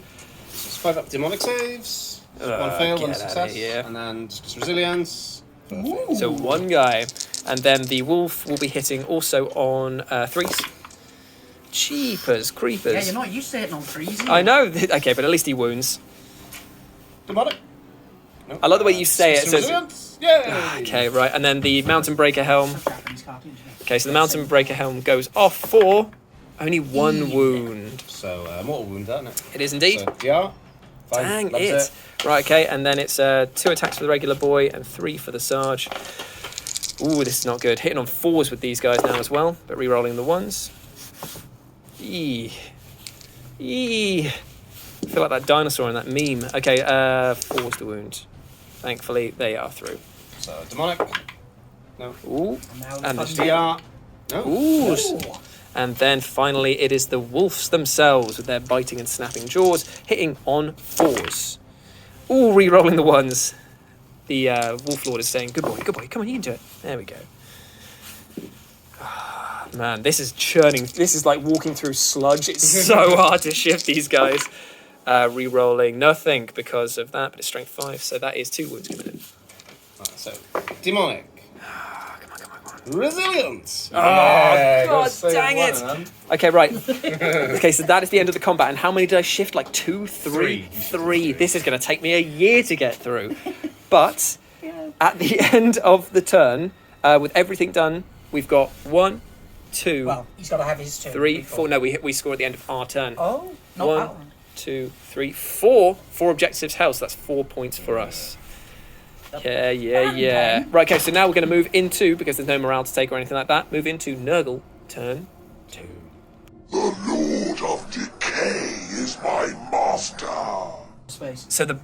Just 5 up demonic saves. One get fail, one outta success. here. And then just resilience. So 1 guy, and then the wolf will be hitting also on 3s. Cheapers, creepers. Yeah, you're not used to hitting on 3s. I know. Okay, but at least he wounds. Demonic. No. I like the way you say it. Just So it's- resilience. Yay! Okay, right, and then the mountain breaker helm. Japanese cartoons, isn't it? Okay, so the mountain breaker helm goes off for only 1 wound. So, mortal wound, isn't it? It is indeed. So, DR. Fine. Dang Loves it. Right, okay, and then it's 2 attacks for the regular boy and 3 for the Sarge. Ooh, this is not good. Hitting on 4s with these guys now as well, but re-rolling the 1s. Eee. I feel like that dinosaur in that meme. Okay, 4s to wound. Thankfully, they are through. So, demonic. No. Ooh, And now And the the fun DR. No. ooh. Ooh. And then finally, it is the wolves themselves with their biting and snapping jaws, hitting on 4s. Ooh, re-rolling the 1s. The wolf lord is saying, good boy, come on, you can do it. There we go. Ah, man, this is churning. This is like walking through sludge. It's so hard to shift these guys. Re-rolling nothing because of that, but it's strength 5, so that is 2 wounds coming in. Right, so, demonic. Come on. Resilience. Oh, God, dang it. Okay, right. Okay, so that is the end of the combat. And how many did I shift? Like 2, 3? 3. This is going to take me a year to get through. But at the end of the turn, with everything done, we've got 1, 2, Well, he's got to have his turn. 3, before. 4. No, we score at the end of our turn. Oh, not 1, that one. 2, 3, 4. 4 objectives held, so that's 4 points for us. Yeah. Right, okay, so now we're going to move into, because there's no morale to take or anything like that, move into Nurgle, turn 2. The Lord of Decay is my master. Space. So the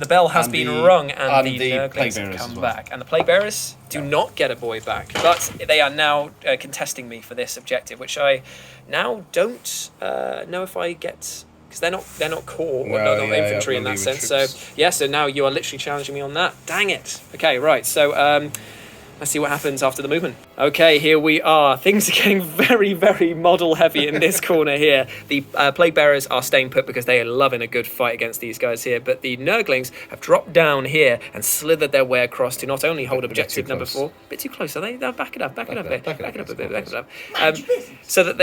bell has And been the- rung, and and the the Nurglings plague have bearers come as well. back. And the plague bearers do not get a boy back, but they are now contesting me for this objective, which I now don't know if I get because they're not core or No, not yeah, infantry yeah, in that not sense. even So troops. so now you are literally challenging me on that. Dang it. Okay, right. So let's see what happens after the movement. Okay, here we are. Things are getting very, very model heavy in this corner here. The Plague Bearers are staying put because they are loving a good fight against these guys here. But the Nurglings have dropped down here and slithered their way across to not only hold A bit objective too number close. 4. A bit too close, are they? No, back it up a bit. Back it up. So that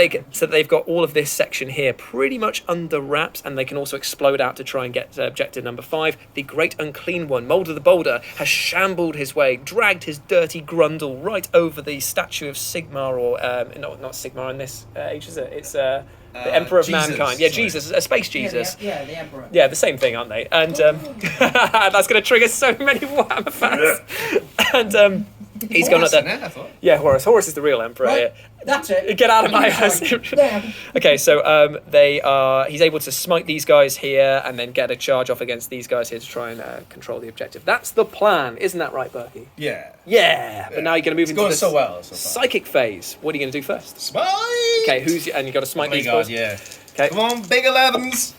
they've got all of this section here pretty much under wraps, and they can also explode out to try and get objective number 5. The Great Unclean One, Moulder the Boulder, has shambled his way, dragged his dirty grundle right over the statue of Sigmar, or not Sigmar in this age, is it? It's the Emperor of Jesus, Mankind. Yeah, sorry. Jesus, Space Jesus. Yeah, the Emperor. Yeah, the same thing, aren't they? And that's going to trigger so many Warhammer fans. And he's gone up there. I thought. Yeah, Horus is the real Emperor Right, here. that's it. Get out of my house. There. Okay, so he's able to smite these guys here and then get a charge off against these guys here to try and control the objective. That's the plan, isn't that right, Berkey? Yeah. Yeah, but now you're going to move It's into going the so well. So far. psychic phase. What are you going to do first? Smite! Okay, and you've got to smite Oh my these god, guys. yeah. Okay. Come on, big 11s!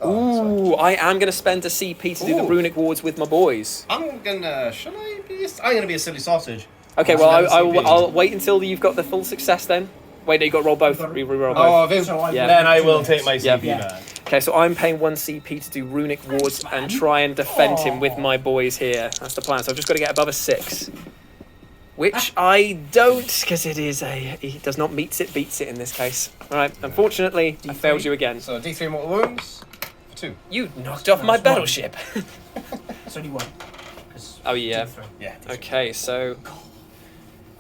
Ooh, I am going to spend a CP to do the Ooh. runic wards with my boys. I'm gonna... Should I be... I'm gonna be a silly sausage. Okay, well, CP. I'll wait until you've got the full success then. Wait, no, you've got to roll both. Re-roll both. Oh, if So I Yeah. then I will take my Yeah. CP Yeah. back. Okay, so I'm paying 1 CP to do runic wards and try and defend him with my boys here. That's the plan. So I've just got to get above a 6. Which I don't, because he does not meets it, beats it in this case. Alright, unfortunately, I failed you again. So D3 mortal wounds for 2. You knocked off my That's one. battleship. It's only one. 'Cause Oh, yeah. D3. Yeah. Okay, so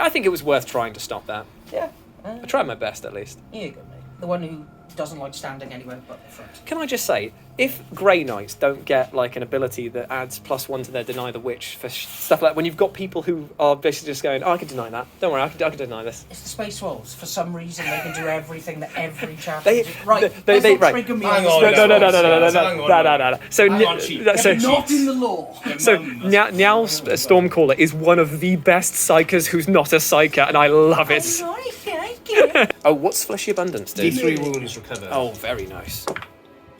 I think it was worth trying to stop that. Yeah. I tried my best, at least. Here you go, mate. The one who doesn't like standing anywhere but the front. Can I just say, if Grey Knights don't get like an ability that adds +1 to their Deny the Witch for stuff like when you've got people who are basically just going, oh, I can deny that. Don't worry, I can deny this. It's the Space Wolves. For some reason, they can do everything that every chap They- can do. Right, they- let's they- not right. trigger me. Hang on on, this. No. So, Hang on, cheat. so, Yeah, but not in the law. Niall's Stormcaller is one of the best psychers who's not a psyker, and I love it. Oh, what's Fleshy Abundance do? D3 wounds recovered. Oh, very nice.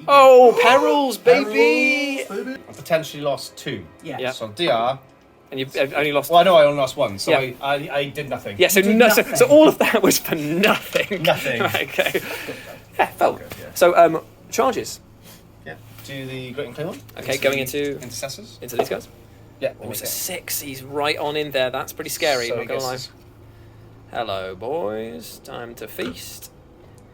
Oh, perils, baby! I potentially lost 2. Yeah. Yeah. So DR. And you've only lost. Well, I know I only lost 1, so Yeah. I did nothing. Yeah, so You did no, so nothing. all of that was for nothing. Nothing. Right, okay. Yeah, felt. Good, yeah. So, charges. Yeah. Do the Great Unclean One. Okay, going into Intercessors. these guys. Yeah. Oh, it's a 6. He's right on in there. That's pretty scary. So Not he gonna lie. gets- Hello, boys. Time to feast.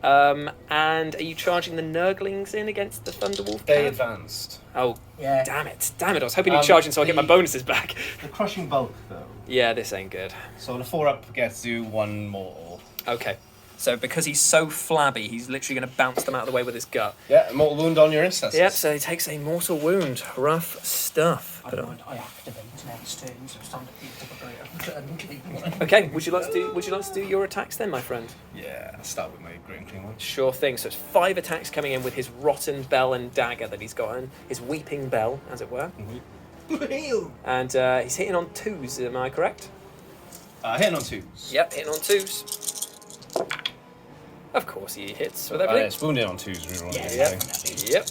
And are you charging the Nurglings in against the Thunderwolf? They Cav? advanced. Oh, Yeah. damn it. I was hoping you'd charge in so I get my bonuses back. The crushing bulk, though. Yeah, this ain't good. So the 4-up gets to 1 mortal. Okay. So because he's so flabby, he's literally going to bounce them out of the way with his gut. Yeah, a mortal wound on your intercessors. Yep, so he takes a mortal wound. Rough stuff. I But, don't mind. I activate next turn, so it's time to beat up a Greater Unclean One. okay, would you like to do your attacks then, my friend? Yeah, I'll start with my Great Unclean One. Sure thing. So it's 5 attacks coming in with his rotten bell and dagger that he's got on, his weeping bell, as it were. And he's hitting on 2s, am I correct? Hitting on 2s. Yep, hitting on 2s. Of course he hits with Yeah, everything. it's wounded on 2s, reroll. Yeah, everything. Yep.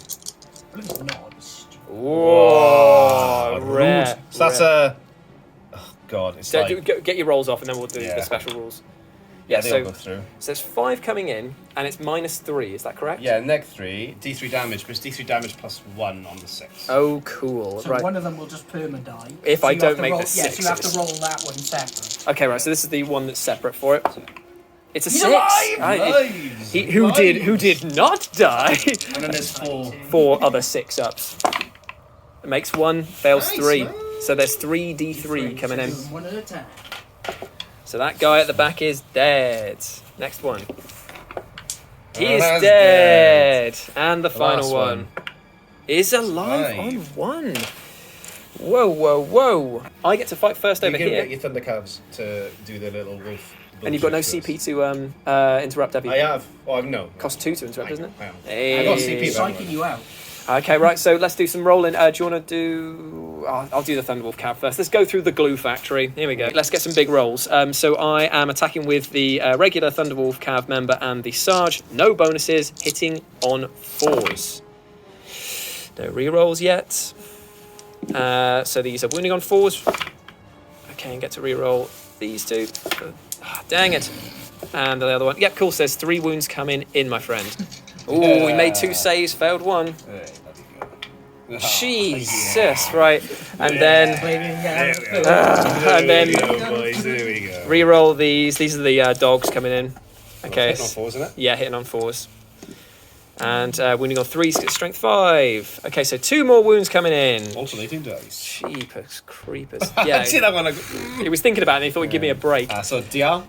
Blue nods. Whoa, rude. rare. So that's rare. oh god, it's So like... get your rolls off and then we'll do Yeah. the special rules. yeah, Yeah, they so all go through. there's 5 coming in and it's -3, is that correct? Yeah, neg 3, D3 damage, but it's D3 damage +1 on the 6. Oh, cool. So right. one of them will just perma die. If So I you don't have to make roll, the yeah, so you have sixes. to roll that one separate. Okay, right. So this is the one that's separate for it. It's a He's 6. alive! Nice! Who did not die? And then there's 4. 4 other 6-ups. It makes 1, fails Nice, 3. nice. So there's 3 D3 coming so in. do them one at a time. So that guy at the back is dead. Next one. He is that's dead. And the final last one one. is alive on Five. 1. Whoa. I get to fight first over You can here. get your Thunder Calves to do the little wolf. And you've got no bullshit to us. CP to interrupt, have you? I have. Oh, no. Cost 2 to interrupt, I isn't it? am. Hey. I got CP, but- Psyching you out. Okay, right, so let's do some rolling. Do you want to do... I'll do the Thunderwolf Cav first. Let's go through the glue factory. Here we go. Let's get some big rolls. So I am attacking with the regular Thunderwolf Cav member and the Sarge. No bonuses, hitting on 4s. No rerolls yet. So these are wounding on 4s. Okay, and get to reroll these two. Dang it. And the other one. Yep, cool. So there's 3 wounds coming in, my friend. Ooh, we made 2 saves, failed 1. Jesus, right. And then reroll these. These are the dogs coming in. Okay. Hitting on 4s, isn't it? Yeah, hitting on 4s. And wounding on 3s, get strength 5. Okay, so 2 more wounds coming in. Alternating dice. Jeepers creepers. Yeah. See that one? He was thinking about it and he thought he'd give me a break. So DR?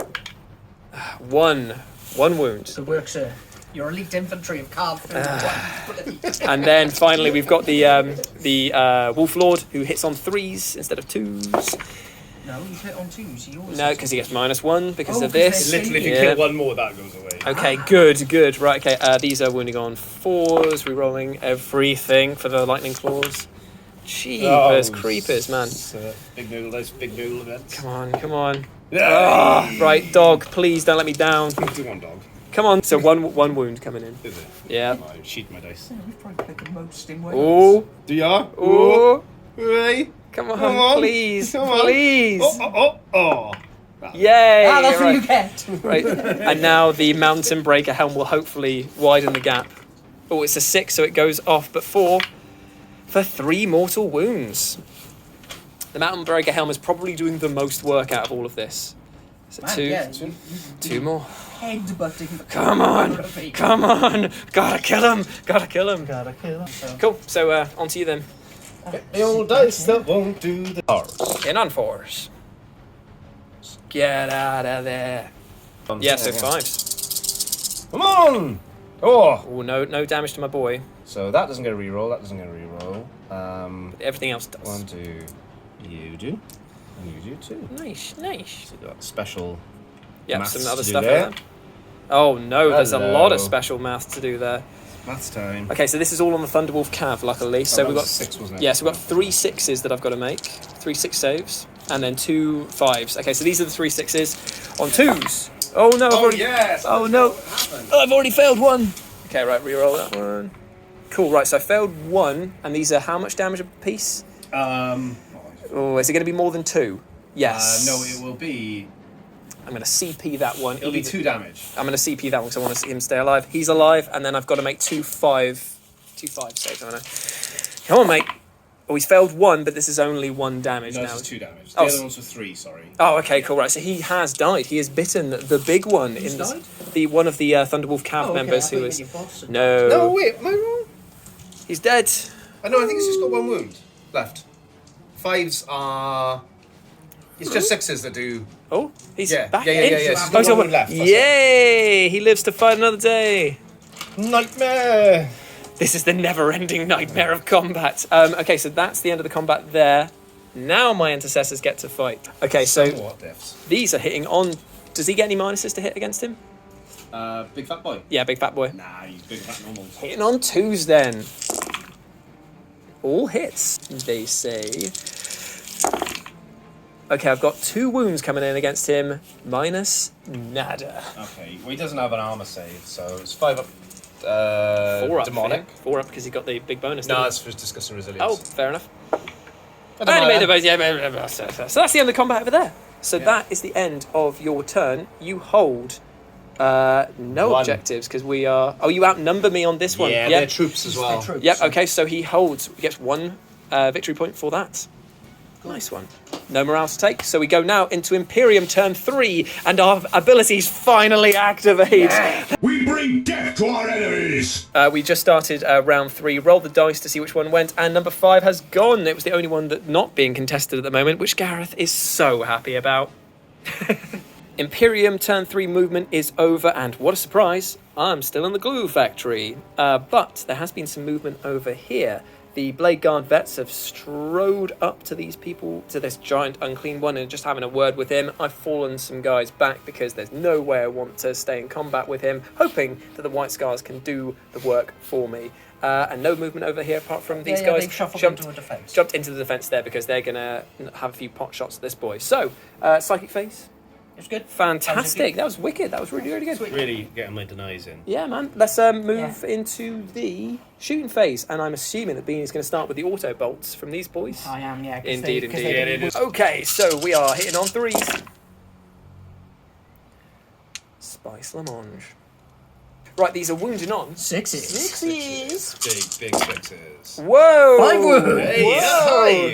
1 wound. Good work, sir. Your elite infantry have carved through one. And then finally we've got the Wolf Lord who hits on 3s instead of 2s. No, you hit on 2s. He always No, hits because on he gets -1 because Oh, of this. Literally, if you Yeah. kill one more, that goes away. Okay, good. Right, okay. These are wounding on 4s. Rerolling everything for the lightning claws. Jeepers creepers, man. Big noodle dice, big noodle event. Come on. Right, dog, please don't let me down. Do one dog. Come on. So one wound coming in. Is it? Yeah. I cheat my dice. We've probably played the most in Wales. Oh. DR? Oh. Hey. Come on, Come on. please. Come on. Please. Oh. Yay. That's what right. you get. Right. And now the Mountain Breaker helm will hopefully widen the gap. Oh, it's a 6, so it goes off, but 4 for 3 mortal wounds. The Mountain Breaker helm is probably doing the most work out of all of this. So Man, 2, yeah, 2 more. headbutting. Come on. Gotta kill him. Cool. So on to you then. The old dice that won't do the stars. In on 4s. Get out of there. Yeah, so 5s. Come on! Oh! Oh, no damage to my boy. So that doesn't get a reroll, that doesn't get a reroll. Everything else does. 1, 2, you do. And you do too. Nice. So you've got special Yeah, maths some other to do stuff there. in there. Oh no, there's a lot of Hello. special maths to do there. Maths time. Okay, so this is all on the Thunderwolf Cav, luckily. So that we've was got 6, wasn't it? Yeah, so we've got 3 6s that I've got to make. 3 6 saves, and then 2 5s. Okay, so these are the 3 6s on 2s. Oh no! Yes! Oh no! I've already failed 1. Okay, right, reroll that one. Cool. Right, so I failed 1, and these are how much damage a piece? Oh, is it going to be more than 2? Yes. No, it will be. I'm going to CP that one. It'll be 2 damage. I'm going to CP that one because I want to see him stay alive. He's alive, and then I've got to make 2 5 saves, haven't I? Come on, mate. Oh, he's failed 1, but this is only 1 damage No, now. this is 2 damage. Oh, The other ones were 3, sorry. Oh, okay, cool. Right, so he has died. He has bitten the big one Who's in this, died? the one of the Thunderwolf Cav Oh, okay, members I who thought you was. meant your boss had No. No, wait, am I wrong? He's dead. No, I think it's just got 1 wound left. 5s are. It's just 6s that do. Oh, he's Yeah, back yeah, in. yeah. He's Oh, got so 1 wound left. that's Yay! He lives to fight another day. it. Nightmare! This is the never-ending nightmare of combat. Okay, so that's the end of the combat there. Now my intercessors get to fight. Okay, so What deaths? these are hitting on. Does he get any minuses to hit against him? Big fat boy. Yeah, big fat boy. Nah, he's big fat normal. Hitting on 2s then. All hits, they say. Okay, I've got 2 wounds coming in against him, minus nada. Okay, well, he doesn't have an armor save, so it's 5 up. 4 up. demonic. 4 up because he got the big bonus. No, didn't it's for discussing he? resilience. Oh, fair enough. I don't know Anyway, that. so that's the end of the combat over there. So Yeah. that is the end of your turn. You hold no 1. objectives because we are. Oh, you outnumber me on this one. Yeah, Yep. they're troops as well. Troops. Yep. Okay, so he holds. He gets 1 victory point for that. Nice one. No morale to take. So we go now into Imperium turn 3, and our abilities finally activate. We bring death to our enemies! We just started round 3. Rolled the dice to see which one went, and number 5 has gone. It was the only one that not being contested at the moment, which Gareth is so happy about. Imperium turn 3 movement is over, and what a surprise, I'm still in the glue factory. But there has been some movement over here. The Blade Guard vets have strode up to these people, to this giant unclean one, and just having a word with him. I've fallen some guys back because there's no way I want to stay in combat with him, hoping that the White Scars can do the work for me. And no movement over here apart from these Yeah, guys. they've shuffled into a defence. Jumped into the defence there because they're going to have a few pot shots at this boy. So, Psychic Phase. It's good. Fantastic. That was wicked. That was really, really good. Sweet. Really getting my denies in. Yeah, man. Let's move into the shooting phase. And I'm assuming that Beanie's going to start with the auto bolts from these boys. I am, yeah. Indeed, indeed. Yeah, it is. Okay, so we are hitting on 3s. Spice Lamange. Right, these are wounding on. 6s. Big sixes. Whoa! 5 wounds. Hey,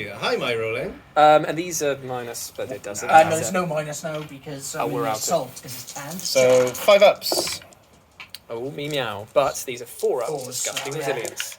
Whoa! hi, my rolling. And these are minus, but it doesn't No, matter. there's no minus now because I'm we're in out. assault because it's tanned. So 5 ups. Oh, me meow. But these are 4 up. Fours, Disgusting yeah. resilience.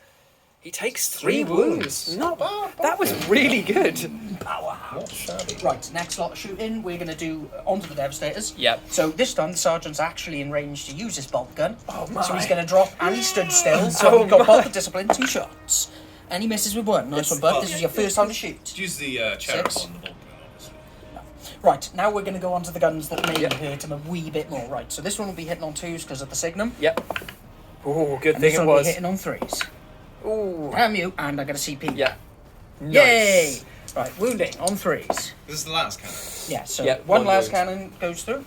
He takes 3 3 wounds. wounds. Not that was really good. Not shabby. Right, next lot of shooting, we're going to do onto the Devastators. Yep. So this time the Sergeant's actually in range to use his bolt gun. Oh my. So he's going to drop, and he stood still, so Oh we've got my. bolt of discipline, 2 shots. And he misses with 1. Nice one, bud. This is your first time to shoot. Use the cherub 6. on the bolt gun, obviously. Right, now we're going to go on to the guns that may hurt him a wee bit more. Right, so this one will be hitting on 2s because of the Signum. Yep. Oh, good And thing this it one will was. be hitting on 3s. Ooh. Damn you, and I got a CP. Yeah. Yay! Nice. Right, wounding on 3s. This is the last cannon. Yeah, so Yeah, one one las wound. cannon goes through.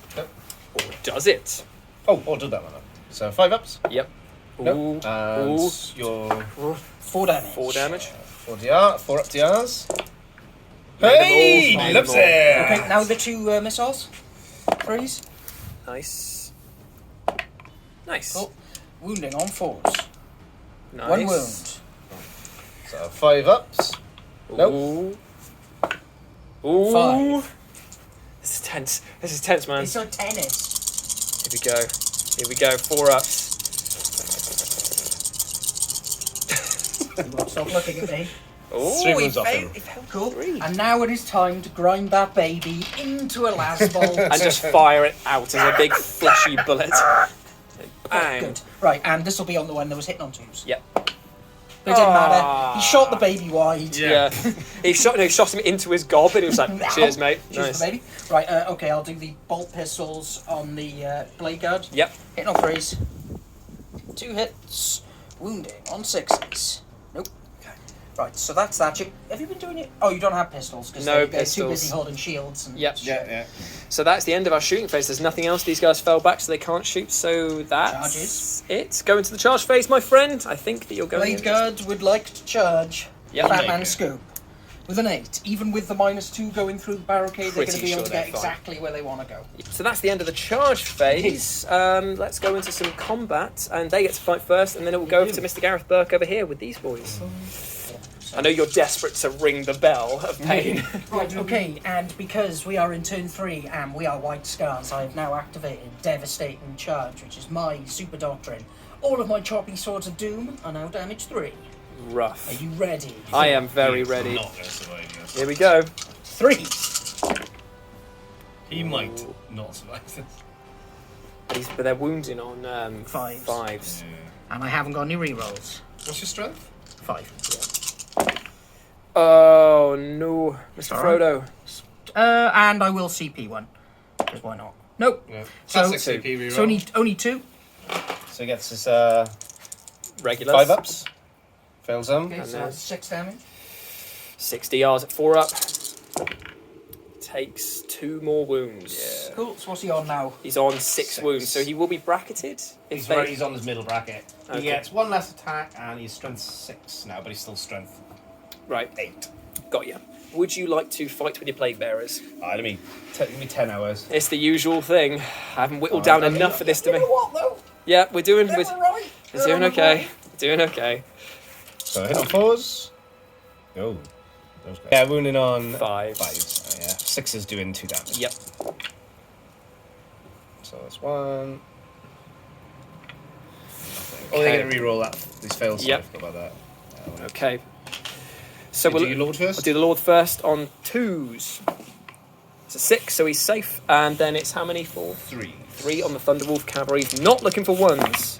Or does it? Oh, I'll do that one up. So 5 ups. Yep. No. Ooh. And Ooh. your 4 damage. 4 damage. 4 DR, 4 up DRs. Hey, Made them all. loves it. Okay, now the 2 missiles. 3s. Nice. Nice. Cool. Wounding on 4s. Nice. 1 wound. So 5 ups. Nope. Ooh. Ooh. 5. This is tense. This is tense, man. It's like tennis. Here we go. Here we go. 4 ups. Stop looking at me. Oh, 3 wounds off him. Cool. And now it is time to grind that baby into a las bolt. And just fire it out as a big fleshy bullet. Bang. Good. Right, and this will be on the one that was hitting on 2s. Yep. But it didn't matter. He shot the baby wide. Yeah. he shot him into his gob and he was like, cheers, mate. Cheers, Nice. baby. Right, okay, I'll do the bolt pistols on the blade guard. Yep. Hitting on 3s. 2 hits. Wounding on 6s. Nope. Right, so that's that. Have you been doing it? Oh, you don't have pistols because No they're too pistols. busy holding shields. And Yep. Yeah. So that's the end of our shooting phase. There's nothing else. These guys fell back, so they can't shoot. So that's Charges. it. Go into the charge phase, my friend. I think that you're going. Blade guard would like to charge. Yep. Fat Make man it. scoop. With an 8. Even with the -2 going through the barricade, they're going to Pretty be able sure to they're get fine. exactly where they want to go. So that's the end of the charge phase. Let's go into some combat, and they get to fight first, and then it will go over to Mr. Gareth Burke over here with these boys. I know you're desperate to ring the bell of pain. Right, okay, and because we are in turn 3 and we are White Scars, I have now activated Devastating Charge, which is my super doctrine. All of my choppy swords of doom are now damage 3. Are Rough. you ready? I am very He's ready. not going to survive this. Here we go. 3. He might not survive this. But they're wounding on Fives. fives. And I haven't got any rerolls. What's your strength? 5. Oh no, Mr. Alright. Frodo. And I will CP one. Because why not? Nope. Yeah. So- Classic CP reroll. So only 2. So he gets his Regular. 5 ups. Fails them. Okay, And so then- that's 6 damage. 60 yards at 4 up. Takes 2 more wounds. Cool, so what's he on now? He's on 6 6. wounds, so he will be bracketed. If He's, they- right, he's on his middle bracket. Okay. He gets 1 less attack and he's strength 6 now, but he's still strength Right, 8. got you. Would you like to fight with your plague bearers? Give me 10 hours. It's the usual thing. I haven't whittled down enough for this to You me. know what though? Yeah, we're doing. They We're, were right. we're doing okay. Doing okay. So hit on 4s. Oh. Those guys. Yeah, wounding on 5s. 5s. Yeah. 6 is doing 2 damage. Yep. So that's 1. Oh, they're going to reroll that. These fails. Yep. I forgot about that. Okay. So Do we'll you Lord first? I'll do the Lord first on 2s. It's a 6, so he's safe. And then it's how many for? 3. 3 on the Thunderwolf Cavalry. He's not looking for 1s.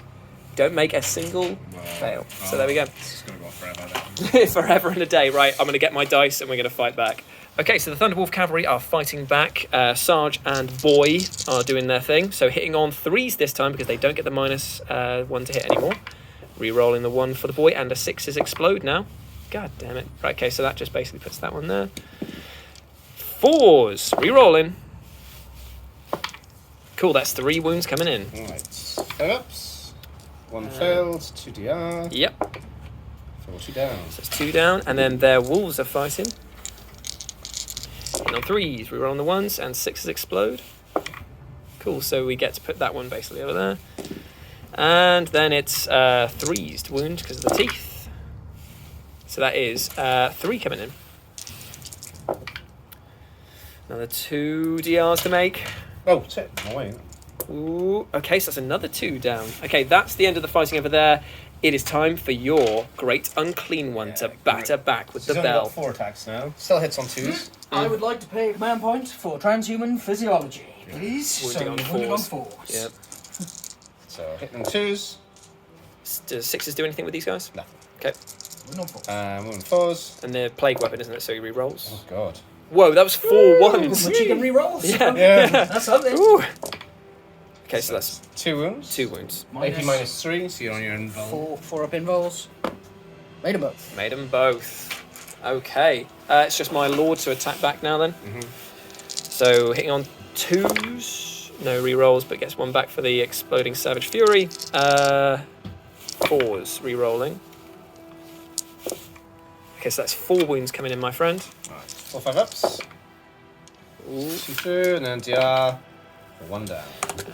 Don't make a single fail. So there we go. This is going to go on forever then. Forever and a day. Right, I'm going to get my dice and we're going to fight back. Okay, so the Thunderwolf Cavalry are fighting back. Sarge and Boy are doing their thing. So hitting on 3s this time because they don't get the -1 to hit anymore. Re-rolling the 1 for the boy, and a 6s explode now. God damn it. Right, okay, so that just basically puts that one there. 4s, re-rolling. Cool, that's 3 wounds coming in. Alright. 5 ups. 1 failed, 2 DR. Yep, 40 down. so it's 2 down, and then their wolves are fighting. Hitting on 3s, re-rolling the 1s, and 6s explode. Cool, so we get to put that one basically over there. And then it's 3s to wound because of the teeth. So that is 3 coming in. Another 2 DRs to make. Oh, 2. No way. Ooh, okay, so that's another 2 down. Okay, that's the end of the fighting over there. It is time for your Great Unclean One to batter back with She's the only bell. got 4 attacks now. Still hits on 2s. I would like to pay a command point for transhuman physiology, please. Wounding on wounding on 4s. 4s. Yep. So hitting on 2s. Does 6s do anything with these guys? Nothing. Okay. Wounding on 4s. 1 4s. And they're plague weapon, isn't it? So he re-rolls. Oh god. Whoa, that was 4 ones. But you can re-roll. Yeah. Yeah. That's something. Ooh. Okay, so that's 2 wounds. 2 wounds. AP minus 3, so you're on your invul. 4 up invulns. Made them both. Made them both. Okay. It's just my lord to attack back now then. So hitting on 2s. No re-rolls, but gets 1 back for the exploding Savage Fury. 4s re-rolling. Okay, so that's 4 wounds coming in, my friend. Alright. 4 5 ups. Ooh. 2 through, and then DR. 1 down.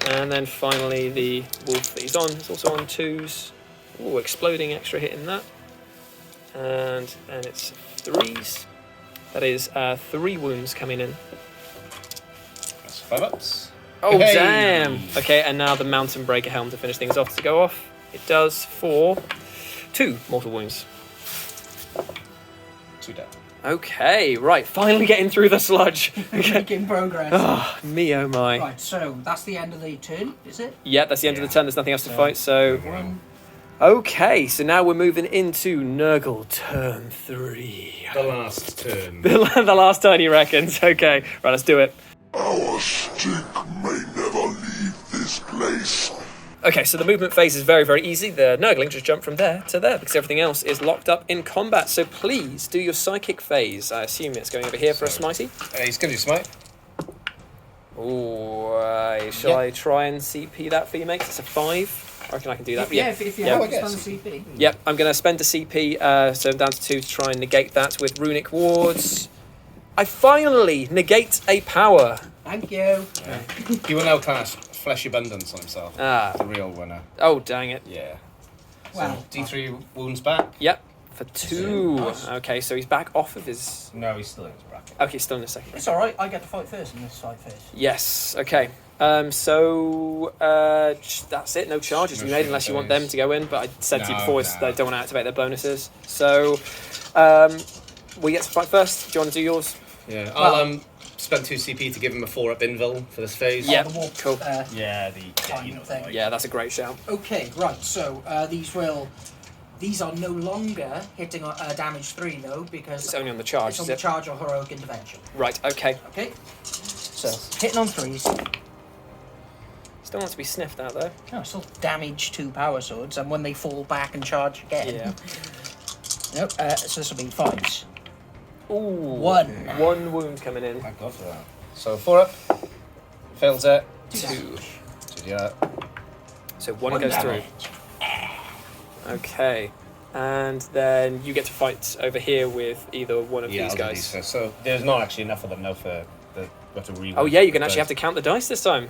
And then finally the wolf that he's on is also on 2s. Ooh, exploding extra hit in that. And then it's 3s. That is 3 wounds coming in. That's 5 ups. Oh, Hey! damn! Okay, and now the Mountain Breaker Helm to finish things off to go off. It does for 2 mortal wounds. 2 down. Okay, right, finally getting through the sludge. Making progress. Oh, me oh my. Right, so that's the end of the turn, is it? Yeah, that's the end of the turn, there's nothing else to fight, so... 1. Okay, so now we're moving into Nurgle turn 3. The last turn. The last turn, he reckons. Okay, right, let's do it. Our stink may never leave this place. Okay, so the movement phase is very, very easy. The Nurgling just jump from there to there because everything else is locked up in combat. So please do your psychic phase. I assume it's going over here for a smitey. He's going to do smite. Ooh, shall I try and CP that for you, mate? It's a 5. I reckon I can do that. Yeah, if you Yeah. have I to guess. spend the CP. Yep, I'm going to spend a CP, so I'm down to 2 to try and negate that with Runic Wards. I finally negate a power. Thank you. He will now cast Flesh Abundance on himself. Ah. The real winner. Oh, dang it. Yeah. Well, D3 wounds back. Yep, for 2. Nice. Okay, so he's back off of his... No, he's still in his bracket. Okay, still in a second. it's alright, I get to fight first in this fight first. Yes, okay. So that's it. No charges to be made unless you want them to go in. But I said to you No, before, no. they don't want to activate their bonuses. So we get to fight first. Do you want to do yours? Yeah. I'll spend 2 CP to give him a 4-up invul for this phase. Yeah. The warp, cool. Yeah, kind of thing. Yeah, that's a great shout. Okay, right, so these are no longer hitting damage 3 though, because It's only on the charge, it's on is the it? charge or heroic intervention. Right, okay. Okay? So, hitting on 3s. Still want to be sniffed out though. No, still damage 2 power swords, and when they fall back and charge again. Yeah. Nope, so this will be 5s. Ooh. 1. 1 wound coming in. Thank God for that. So 4-up. Fails it. 2. 2 DR. So 1 1 goes damage. through. Okay. And then you get to fight over here with either one of Yeah, these I'll do guys. these first. So there's not actually enough of them now for the got to re. Oh yeah, you're going to actually have to count the dice this time.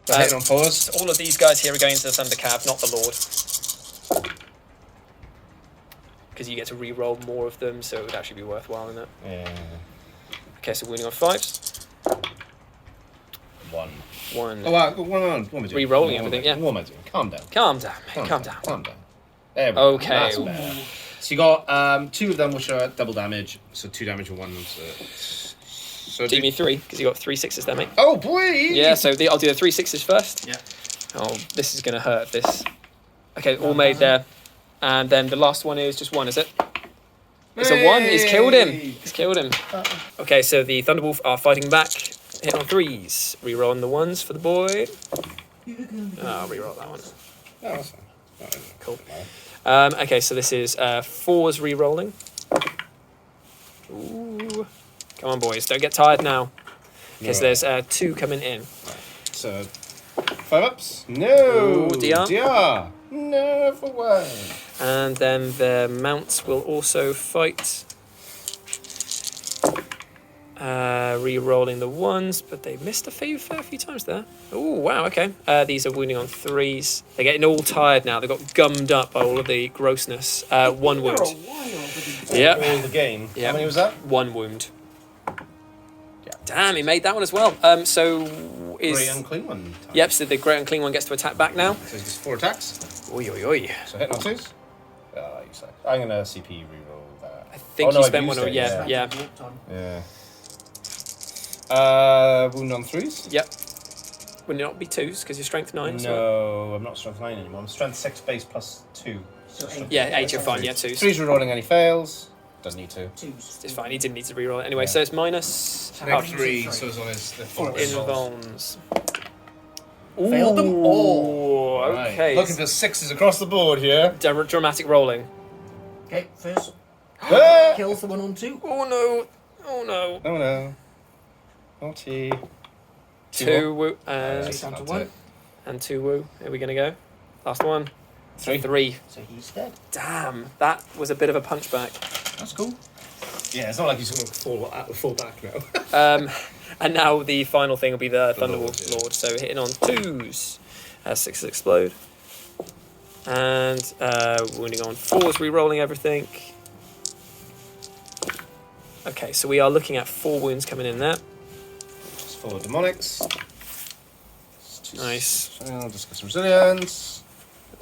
Hitting on 4s. All of these guys here are going into the Thunder Cab, not the Lord. Because you get to re-roll more of them, so it would actually be worthwhile, isn't it? Yeah. Okay, so wounding on 5s. 1. 1. Oh, what am I doing? Re-rolling What am I everything, doing? yeah. What am I doing? Calm down. Calm down, mate, calm down. Calm down. There we go. Okay. That's better. So you got 2 of them which are double damage, so 2 damage and 1. So Do me 3, because you got 3 6s there, mate. Oh boy! Yeah, so I'll do the 3 6s first. Yeah. Oh, this is going to hurt, this. Okay, all made there. And then the last one is just 1, is it? It's a 1. He's killed him. He's killed him. Okay, so the Thunderwolf are fighting back. Hit on 3s. Reroll on the 1s for the boy. Oh, reroll that one. Oh, that's fine. Cool. Okay, so this is 4s re-rolling. Ooh. Come on, boys. Don't get tired now. Because there's 2 coming in. So, 5 ups? No! Ooh, DR. DR! No, for 1. And then the mounts will also fight. Re-rolling the 1s, but they missed a fair few times there. Oh, wow, okay. These are wounding on 3s. They're getting all tired now. They got gummed up by all of the grossness. 1 wound. Yep. All the game. Yep. How many was that? 1 wound. Damn, he made that one as well. So is... Greater Unclean One. Yep, so the Greater Unclean One gets to attack back now. So it's 4 attacks. Oi, oi, oi. So hit on 2s. You suck. I'm going to CP reroll that. I think you I've spent one used on... it, Yeah. Yeah. Wound on 3s? Yep. Would it not be 2s because you're strength 9? No, I'm not strength 9 anymore. I'm strength 6 base plus 2. So 8. Yeah, 8 you're fine. Yeah, 2s. 3's rerolling any fails. Doesn't need to. 2s. It's fine. He didn't need to reroll it anyway. So it's minus... Next 3, so it's on his the 4 Invulns. Failed them all. Ooh, okay. Looking for 6s across the board here. Dramatic rolling. Okay, first Ah! kills the one on 2. Oh no! Oh no! Oh no. Naughty. 2 woo Nice. Down to That's 1. it. and 2 woo. Here we gonna go. Last one. 3. 3. So he's dead. Damn, that was a bit of a punchback. That's cool. Yeah, it's not like he's going to fall back now. And now the final thing will be the Thunderwolf Lord, Lord. So hitting on 2s. 6s explode. And wounding on 4s, re-rolling everything. Okay, so we are looking at 4 wounds coming in there. Just 4 demonics. Nice. I'll just get some resilience.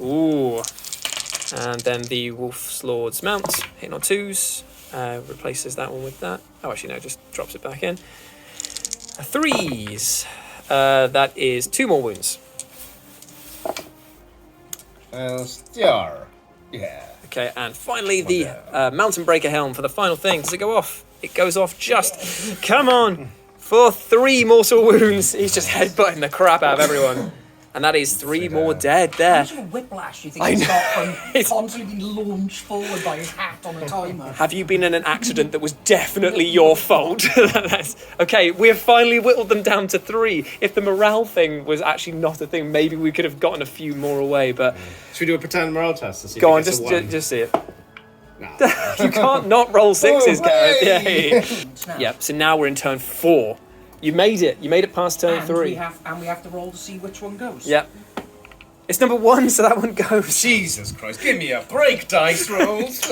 Ooh. And then the Wolf's Lord's mount, hitting on 2s. Replaces that one with that. Oh, actually, no, just drops it back in. 3s. That is 2 more wounds. DR. Yeah. Okay, and finally the Mountain Breaker Helm for the final thing. Does it go off? It goes off just... Come on! For 3 mortal wounds. He's just headbutting the crap out of everyone. And that is 3 more dead How there. much of a whiplash do you think he's got from constantly being launched forward by his hat on a timer? Have you been in an accident that was definitely your fault? Okay, we have finally whittled them down to 3. If the morale thing was actually not a thing, maybe we could have gotten a few more away, but... Should we do a pretend morale test to see Go on, if it gets a 1? just see it. No. You can't not roll 6s, Gareth. Hey! Yay. Now, Yep, so now we're in turn 4. You made it. You made it past turn 3. we have to roll to see which one goes. Yep. It's number 1, so that one goes. Jesus Christ, give me a break, dice rolls.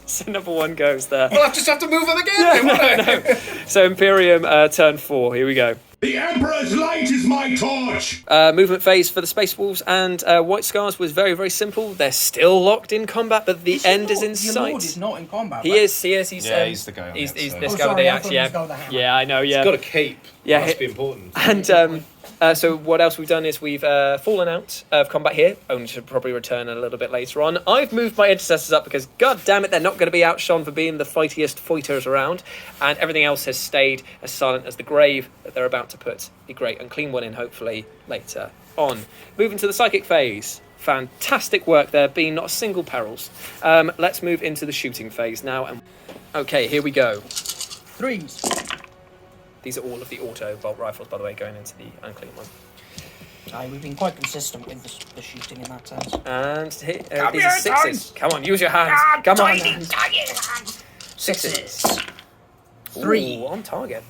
So number 1 goes there. Well, I just have to move them again. So Imperium, turn 4. Here we go. The Emperor's light is my torch! Movement phase for the Space Wolves and White Scars was very, very simple. They're still locked in combat, but the end is in Your sight. Lord is not in combat. He right? is. He's He's the guy on He's the this outside. guy with sorry, the I axe. thought he was the guy with the hammer. Yeah, I know. Yeah. Got a cape. Yeah, Must hit- be important. And so what else we've done is we've fallen out of combat here, only to probably return a little bit later on. I've moved my intercessors up because, god damn it, they're not going to be outshone for being the fightiest fighters around, and everything else has stayed as silent as the grave that they're about to put the Great Unclean One in, hopefully, later on. Moving to the psychic phase. Fantastic work there, being not a single perils. Let's move into the shooting phase now. Okay, here we go. 3s. These are all of the auto bolt rifles, by the way, going into the Unclean One. Aye, we've been quite consistent with the shooting in that sense. And hit, these are 6s. Come on, use your hands. Come on. 6s. 3. Ooh, on target.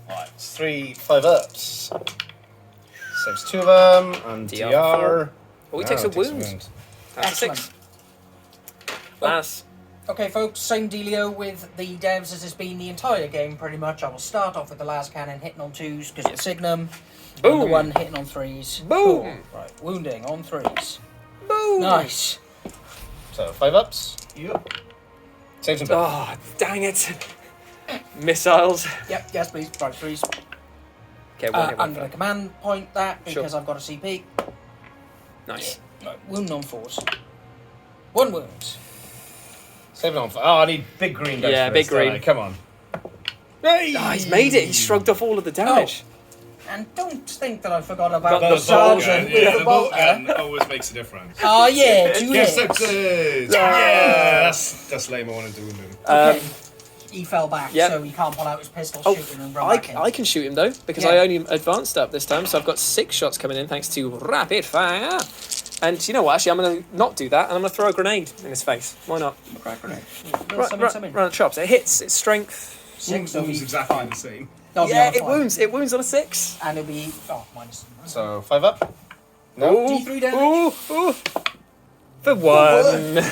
Right, it's 3 5 ups. Saves 2 of them, and DR. DR. Oh, he takes a wound. That's a Excellent. 6. Last. Okay, folks, same dealio with the devs as it's been the entire game, pretty much. I will start off with the last cannon hitting on 2s because it's Signum. Boom. The one hitting on 3s. Boom. Cool. Right, wounding on 3s. Boom. Nice. So 5 ups. Yep. Saves them. Oh, dang it. Missiles. Yep, yes, please. Right, 3s. Okay, one hit, one I'm going to fail. command point that Sure. because I've got a CP. Nice. Right, wound on 4s. 1 wound. Save it on. Oh, I need big green dice. Yeah, for big this, don't green. I? Come on. Oh, he's made it. He shrugged off all of the damage. And don't think that I forgot about The the sergeant bolter, with the bolter. bolter always makes a difference. Oh yeah, 2 Yes, hits. success! Yeah, that's lame. I wanted to wound him. Okay. He fell back, Yep. so he can't pull out his pistol, Oh, shoot him, and run back in. I can shoot him though, because Yeah. I only advanced up this time, so I've got 6 shots coming in thanks to rapid fire. And you know what? Actually, I'm going to not do that, and I'm going to throw a grenade in his face. Why not? Crack grenade. Run at chops. It hits. It's strength. 6, so Wounds he's exactly fine. the same. That'll be Yeah, on a it 5. wounds. It wounds on a 6. And it'll be minus. So 5 up. No. D3 damage. Ooh. For 1.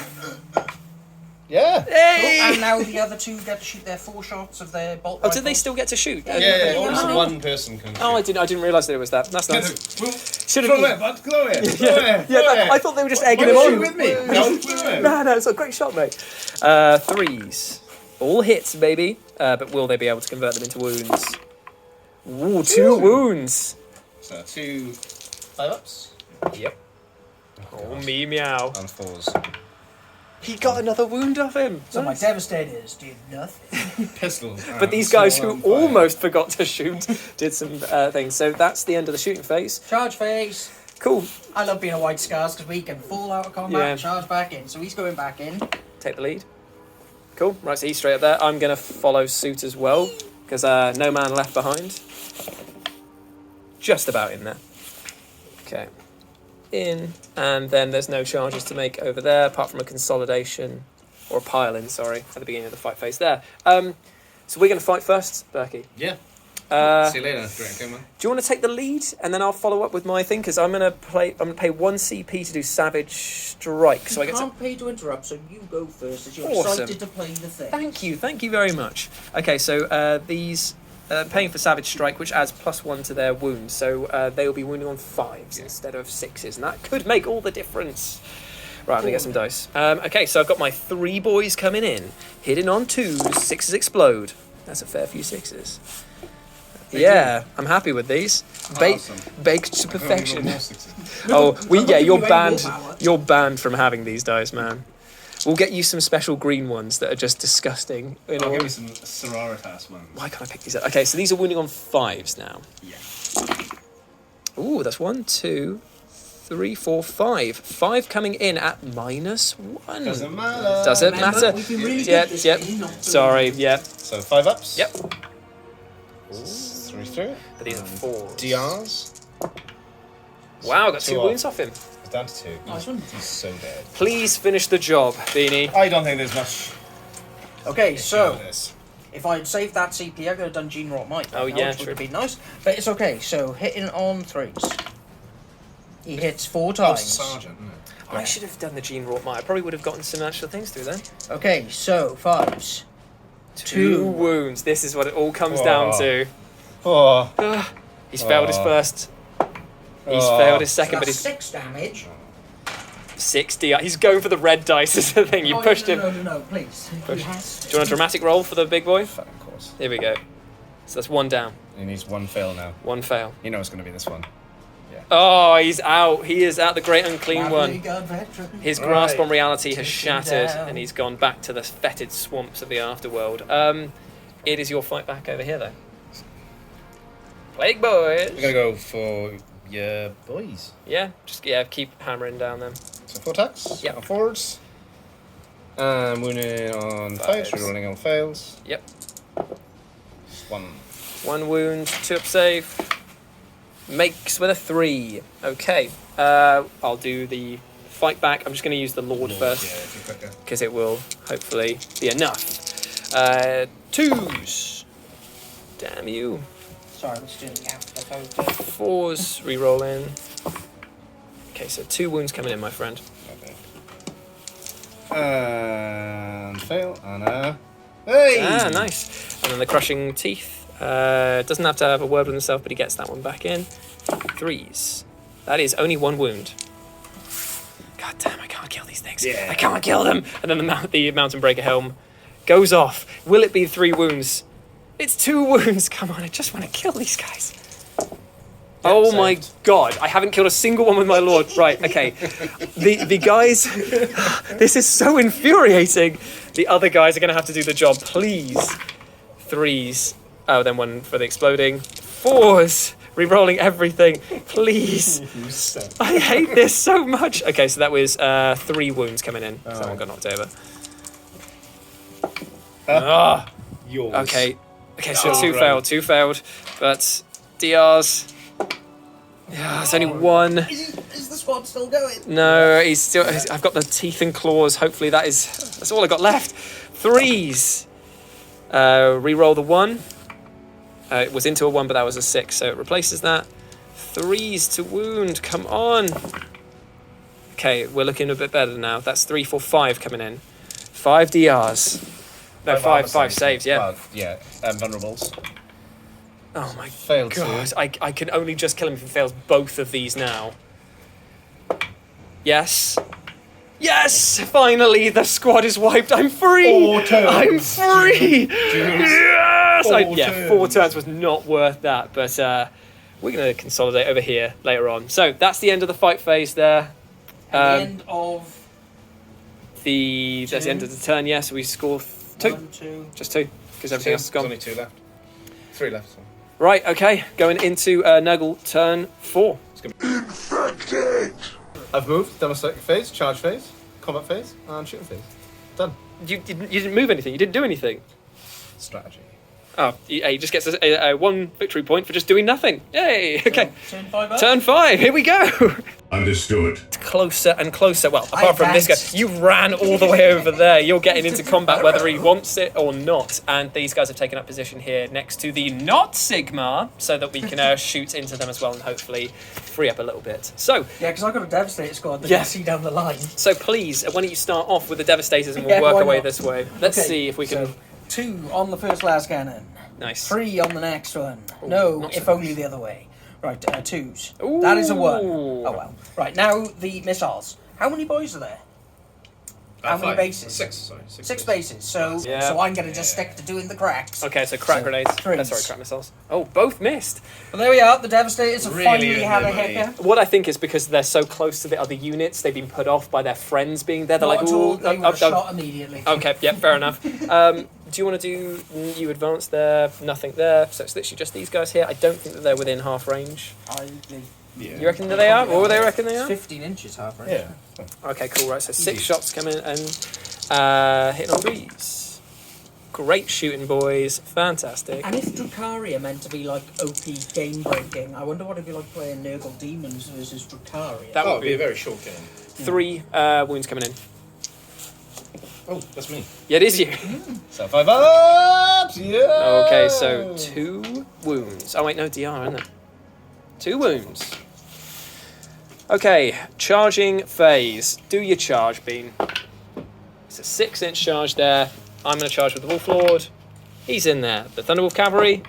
Yeah. Hey! And now the other 2 get to shoot their 4 shots of their bolt Oh, did they rifles. still get to shoot? Yeah. Almost yeah. one person can. Oh, I shoot. didn't realise that it was that. That's nice. Should Throw have. it, bud. Throw it. Yeah, I thought they were just egging Why him was on. you with me? No, it's a great shot, mate. 3s. All hits, baby. But will they be able to convert them into wounds? Ooh, 2 wounds. So 2 5 ups. Yep. Oh, me meow. And 4s. He got another wound off him. So my devastators did nothing. Pistol. But these guys who almost forgot to shoot did some things. So that's the end of the shooting phase. Charge phase. Cool. I love being a white scars because we can fall out of combat Yeah. and charge back in. So he's going back in. Take the lead. Cool. Right, so he's straight up there. I'm going to follow suit as well because no man left behind. Just about in there. Okay. In, and then there's no charges to make over there apart from a consolidation or a pile-in, sorry, at the beginning of the fight phase there. So we're going to fight first, Berkey. Yeah. See you later. Great, come on. Do you want to take the lead and then I'll follow up with my thing because I'm going to pay 1 CP to do Savage Strike. So I You get to. can't pay to interrupt, so you go first as you're Awesome. excited to play the thing. Thank you very much. Okay, so these paying for Savage Strike, which adds +1 to their wounds, so they will be wounding on 5s instead of 6s, and that could make all the difference. Right, I'm gonna get some dice. Okay, so I've got my 3 boys coming in, hitting on 2s, 6s explode. That's a fair few 6s. Yeah, I'm happy with these. Awesome. Baked to perfection. More sixes. You're You ain't banned. willpower. You're banned from having these dice, man. We'll get you some special green ones that are just disgusting. You know, I'll give me some sororitas ones. why can't I pick these up? Okay, so these are wounding on 5s now. Yeah. Ooh, that's 1, 2, 3, 4, 5. 5 coming in at -1. Doesn't matter. Doesn't Remember, matter. we can really Yep, get this yep. game, not to- Sorry, yep. So 5 ups. Yep. 3 through. But these are 4s. DRs. Wow, got 2 Two wounds off. off him. It's down to 2. Nice one. He's so dead. Please finish the job, Beanie. I don't think there's much. Okay, so to this. if I'd saved that CP, I could have done Gene Rot Might. Oh, now, yeah, which true. would have been nice. But it's okay. So hitting on 3s. He hits 4 Oh, times. sergeant, isn't it? I should have done the Gene Wrought Might. I probably would have gotten some actual things through then. Okay, so 5s. 2 wounds. This is what it all comes Oh. down to. Oh. He's failed his Oh. first. He's Oh. failed his So second, but that's he's 6 damage. 60. He's going for the red dice is the thing. You Oh, pushed no, him. No, please. Push. He has to. Do you want a dramatic roll for the big boy? Of course. Here we go. So that's 1 down, He needs 1 fail now. 1 fail. You know it's going to be this one. Oh, he's out. He is out. The Great Unclean Bradley One. Guard veteran. His grasp Right. on reality has Take him shattered, down. and he's gone back to the fetid swamps of the afterworld. It is your fight back over here, though. Plague boys. We're going to go for your boys. Yeah, just keep hammering down them. So 4 attacks. Yep. On forwards. And wounding on Fives. fights, rerolling on fails. Yep. 1. 1 wound, 2 up save. Makes with a 3. Okay. I'll do the fight back. I'm just going to use the Lord Yeah, first if you're quicker. because it will hopefully be enough. 2s. Damn you. Sorry, I'm just doing the after 4s. Reroll in. Okay, so 2 wounds coming in, my friend. Okay. And fail. And hey! Ah, nice. And then the crushing teeth. Doesn't have to have a word with himself, but he gets that one back in. 3s. That is only 1 wound. God damn, I can't kill these things. Yeah. I can't kill them. And then the Mountain Breaker helm goes off. Will it be 3 wounds? It's 2 wounds. Come on, I just want to kill these guys. Oh my saved. god, I haven't killed a single one with my lord. Right, okay. The guys, this is so infuriating. The other guys are going to have to do the job, please. 3s. Oh, then 1 for the exploding. 4s. Rerolling everything, please. I hate this so much. Okay, so that was 3 wounds coming in. So that one got knocked over. Yours. Okay, so 2 failed, but DRs. Yeah, it's only 1. Is the squad still going? No, I've got the teeth and claws. Hopefully that's all I got left. 3s. Reroll the 1. It was into a 1, but that was a 6, so it replaces that. 3s to wound. Come on. Okay, we're looking a bit better now. That's 3, 4, 5 coming in. 5 DRs. No, 5 saves. Yeah. Well, yeah. Vulnerables. Oh my Failed god! too. I can only just kill him if he fails both of these now. Yes. Yes! Finally, the squad is wiped. I'm free. 4 turns. I'm free. Yes! 4 4 turns was not worth that, but we're going to consolidate over here later on. So that's the end of the fight phase there. The end of That's the end of the turn. Yes, we score 2. 1, 2. Just 2, because everything else is There's gone. only 2 left. 3 left. Sorry. Right. Okay. Going into Nurgle turn 4. Infected! I've moved. Demonstrating phase, charge phase, combat phase, and shooting phase. Done. You didn't move anything. You didn't do anything. Strategy. Oh, he just gets a 1 victory point for just doing nothing. Yay! Okay. Turn 5 up. Turn 5. Here we go. Understood. Closer and closer. Well, apart from this guy, you ran all the way over there. You're getting into combat whether he wants it or not. And these guys have taken up position here next to the not Sigma, so that we can shoot into them as well and hopefully free up a little bit. So, Yeah, because I've got a Devastator squad that Yeah. you see down the line. so please, why don't you start off with the Devastators and we'll Yeah, work why our way not? this way. Let's Okay, see if we can. So 2 on the first las cannon. Nice. 3 on the next one. No, not so if only the other way. Right, 2s. That is a 1. Ooh. Oh well. Right, now the missiles. How many boys are there? How many 5. bases? 6. Sorry. 6 bases. So Yeah. so I'm going to just stick to doing the cracks. Okay, so crack So, grenades. 3s. Sorry, crack missiles. Oh, both missed. But there we are. The Devastators have Really finally had a annoying. hicker. What I think is because they're so close to the other units, they've been put off by their friends being there. They're Not like, at all. ooh, They were shot immediately. Okay, yeah, fair enough. Do you want to do you advance there? Nothing there. So it's literally just these guys here. I don't think that they're within half range. Yeah. You reckon that they are? Or they reckon they It's are? 15 inches half range. Yeah. Okay, cool. Right, so 6 Easy. shots coming and hitting on 3s. Great shooting, boys. Fantastic. And if Drukhari are meant to be like OP game breaking, I wonder what it'd be like playing Nurgle Demons versus Drukhari. That Oh, would it'd be a be very short game. 3 wounds coming in. Oh, that's me. Yeah, it is you. So 5 ups! Yeah! Okay, so 2 wounds. Oh, wait, no, DR, isn't there? 2 wounds. Okay, charging phase. Do your charge, Bean. It's a 6-inch charge there. I'm going to charge with the Wolf Lord. He's in there. The Thunderwolf Cavalry,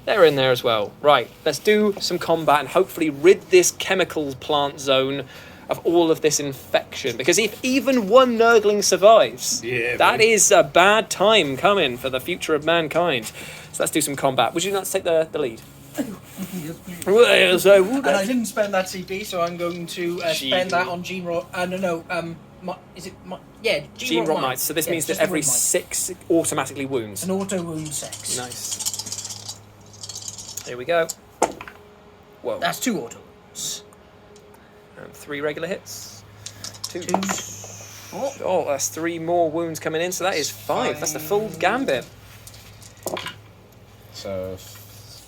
they're in there as well. Right, let's do some combat and hopefully rid this chemical plant zone of all of this infection. Because if even one Nurgling survives, that is a bad time coming for the future of mankind. So let's do some combat. Would you like to take the lead? Well, so, And I didn't spend that CP, so I'm going to spend that on Gene Rot. Gene Rot Mites. So this means that every 6 automatically wounds. An auto wound 6. Nice. Here we go. Whoa. That's 2 auto wounds. And 3 regular hits. 2. 2. Oh, that's 3 more wounds coming in, so that is 5. That's the full gambit. So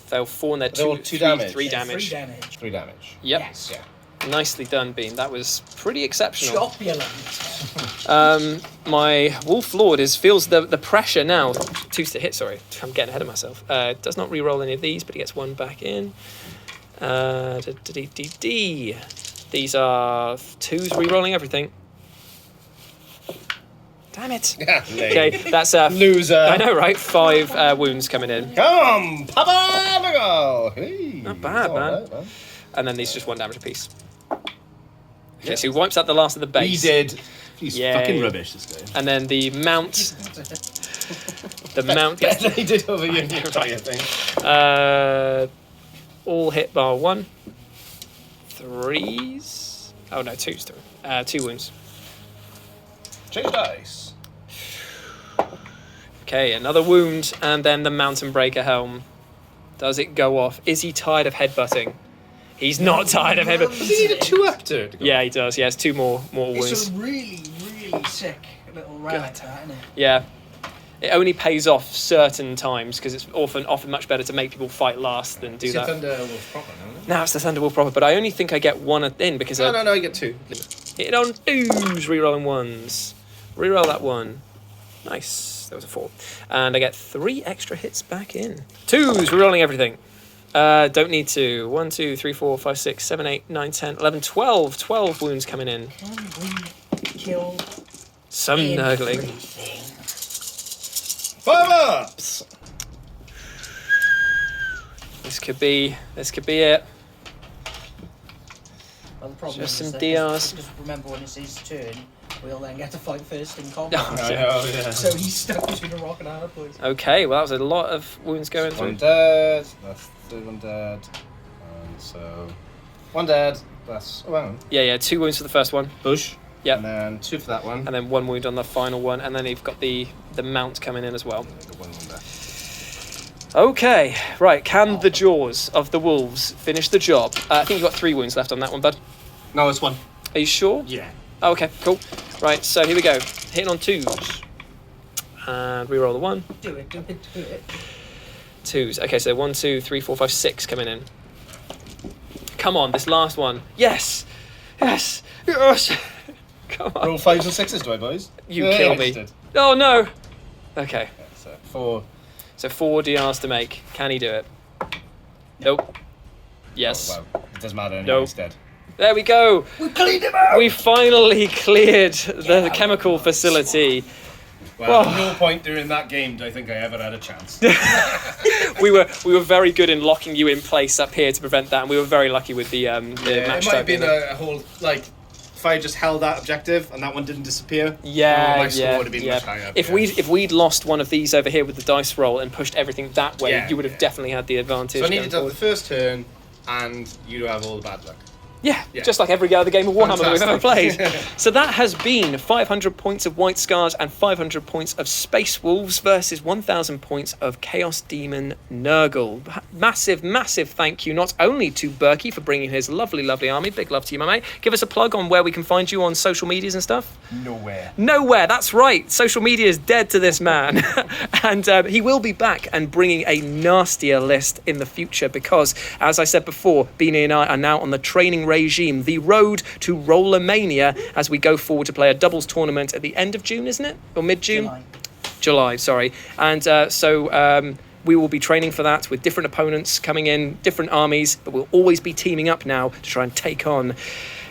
They'll 4 and they're They're all 2 2 3 damage. 3 3 damage. damage. 3 damage. Yep. Yes. Yeah. Nicely done, Bean. That was pretty exceptional. Chopulent. My Wolf Lord feels the pressure now. 2 to hit, sorry. I'm getting ahead of myself. Does not re-roll any of these, but he gets 1 back in. These are 2s re-rolling everything. Damn it. Okay, that's Loser. I know, right? 5 wounds coming in. Come, Papa Nurgle. Hey. Not bad, All man. right, man. And then these just 1 damage apiece. Okay, so he wipes out the last of the He base. did. He's Yay. fucking rubbish, this guy. And then the mount. The mount gets He did over you. I think. all hit bar 1. 3s. Oh no, 2s through. 2 wounds. Change dice. Okay, another wound, and then the Mountain Breaker helm Does it go off? Is he tired of headbutting? He's not tired of headbutting. Does he need a 2-up to it? Yeah, he does. He has 2 more It's wounds. a really, really sick little relic, that, isn't it? Yeah. It only pays off certain times because it's often much better to make people fight last than do Is it that. Thunderwolf proper, no? Now it's the Thunderwolf proper, but I only think I get 1 in because I No, you get 2. hit on 2s, rerolling 1s. Reroll that 1. Nice. That was a 4. And I get 3 extra hits back in. 2s, rerolling everything. Don't need to. 1, 2, 3, 4, 5, 6, 7, 8, 9, 10, 11, 12. 12 wounds coming in. Kill Some nurgling. everything. 5 ups! This could be it. Well, the problem Just is some that DRs. Just remember when it's his turn, we'll then get to fight first in Oh, combat. I know, yeah. So he's stuck between a rock and a hard place. Okay, well that was a lot of wounds going One through. dead. That's the 1 dead. And so 1 dead. That's Yeah, 2 wounds for the first one. bush. Yep. And then 2 for that one. And then 1 wound on the final one, and then you've got the mount coming in as well. Got 1 there. Okay, right. Can the jaws of the wolves finish the job? I think you've got 3 wounds left on that one, bud. No, it's 1. Are you sure? Yeah. Oh, okay, cool. Right, so here we go. Hitting on 2s. And reroll the 1. Do it. 2s. Okay, so 1, 2, 3, 4, 5, 6 coming in. Come on, this last one. Yes! Yes! Yes! Come on. Roll 5s and 6s, do I, boys? You Yeah, kill I me. just did. Oh, no! Okay, So 4. so 4 DRs to make. Can he do it? Nope. Yes. Oh, wow. It doesn't matter anyway, Nope. he's dead. There we go. We cleaned him out! We finally cleared the chemical facility. Well, Whoa. at no point during that game do I think I ever had a chance. We were very good in locking you in place up here to prevent that, and we were very lucky with the Yeah, match it might type have been in there. a whole, like, if I just held that objective and that one didn't disappear, my score would have been much higher. If we'd lost one of these over here with the dice roll and pushed everything that way, Yeah, you would have yeah. definitely had the advantage. So I going needed to have forward. the first turn, and you have all the bad luck. Yeah, Yeah. just like every other game of Warhammer that we've ever played. Fantastic. So that has been 500 points of White Scars and 500 points of Space Wolves versus 1,000 points of Chaos Demon Nurgle. Massive, massive thank you not only to Berkey for bringing his lovely, lovely army. Big love to you, my mate. Give us a plug on where we can find you on social medias and stuff. Nowhere. Nowhere, that's right. Social media is dead to this man. And he will be back and bringing a nastier list in the future because, as I said before, Beanie and I are now on the training regime, the road to Rollermania, as we go forward to play a doubles tournament at the end of June, isn't it? Or mid-June? July, sorry. And so we will be training for that with different opponents coming in, different armies, but we'll always be teaming up now to try and take on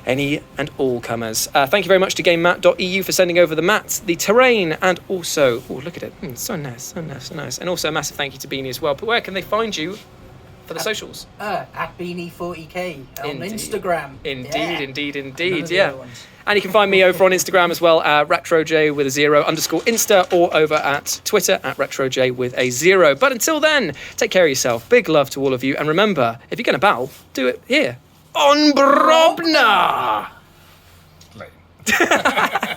any and all comers. Thank you very much to GameMat.eu for sending over the mats, the terrain, and also, oh, look at it. So nice, so nice, so nice. And also a massive thank you to Beanie as well. But where can they find you for the socials? At Beanie40k on Indeed. Instagram. Indeed, None of the yeah. other ones. And you can find me over on Instagram as well, RetroJ with a 0_Insta, or over at Twitter at RetroJ with a 0. But until then, take care of yourself. Big love to all of you. And remember, if you're going to battle, do it here on Brobnar. Lame.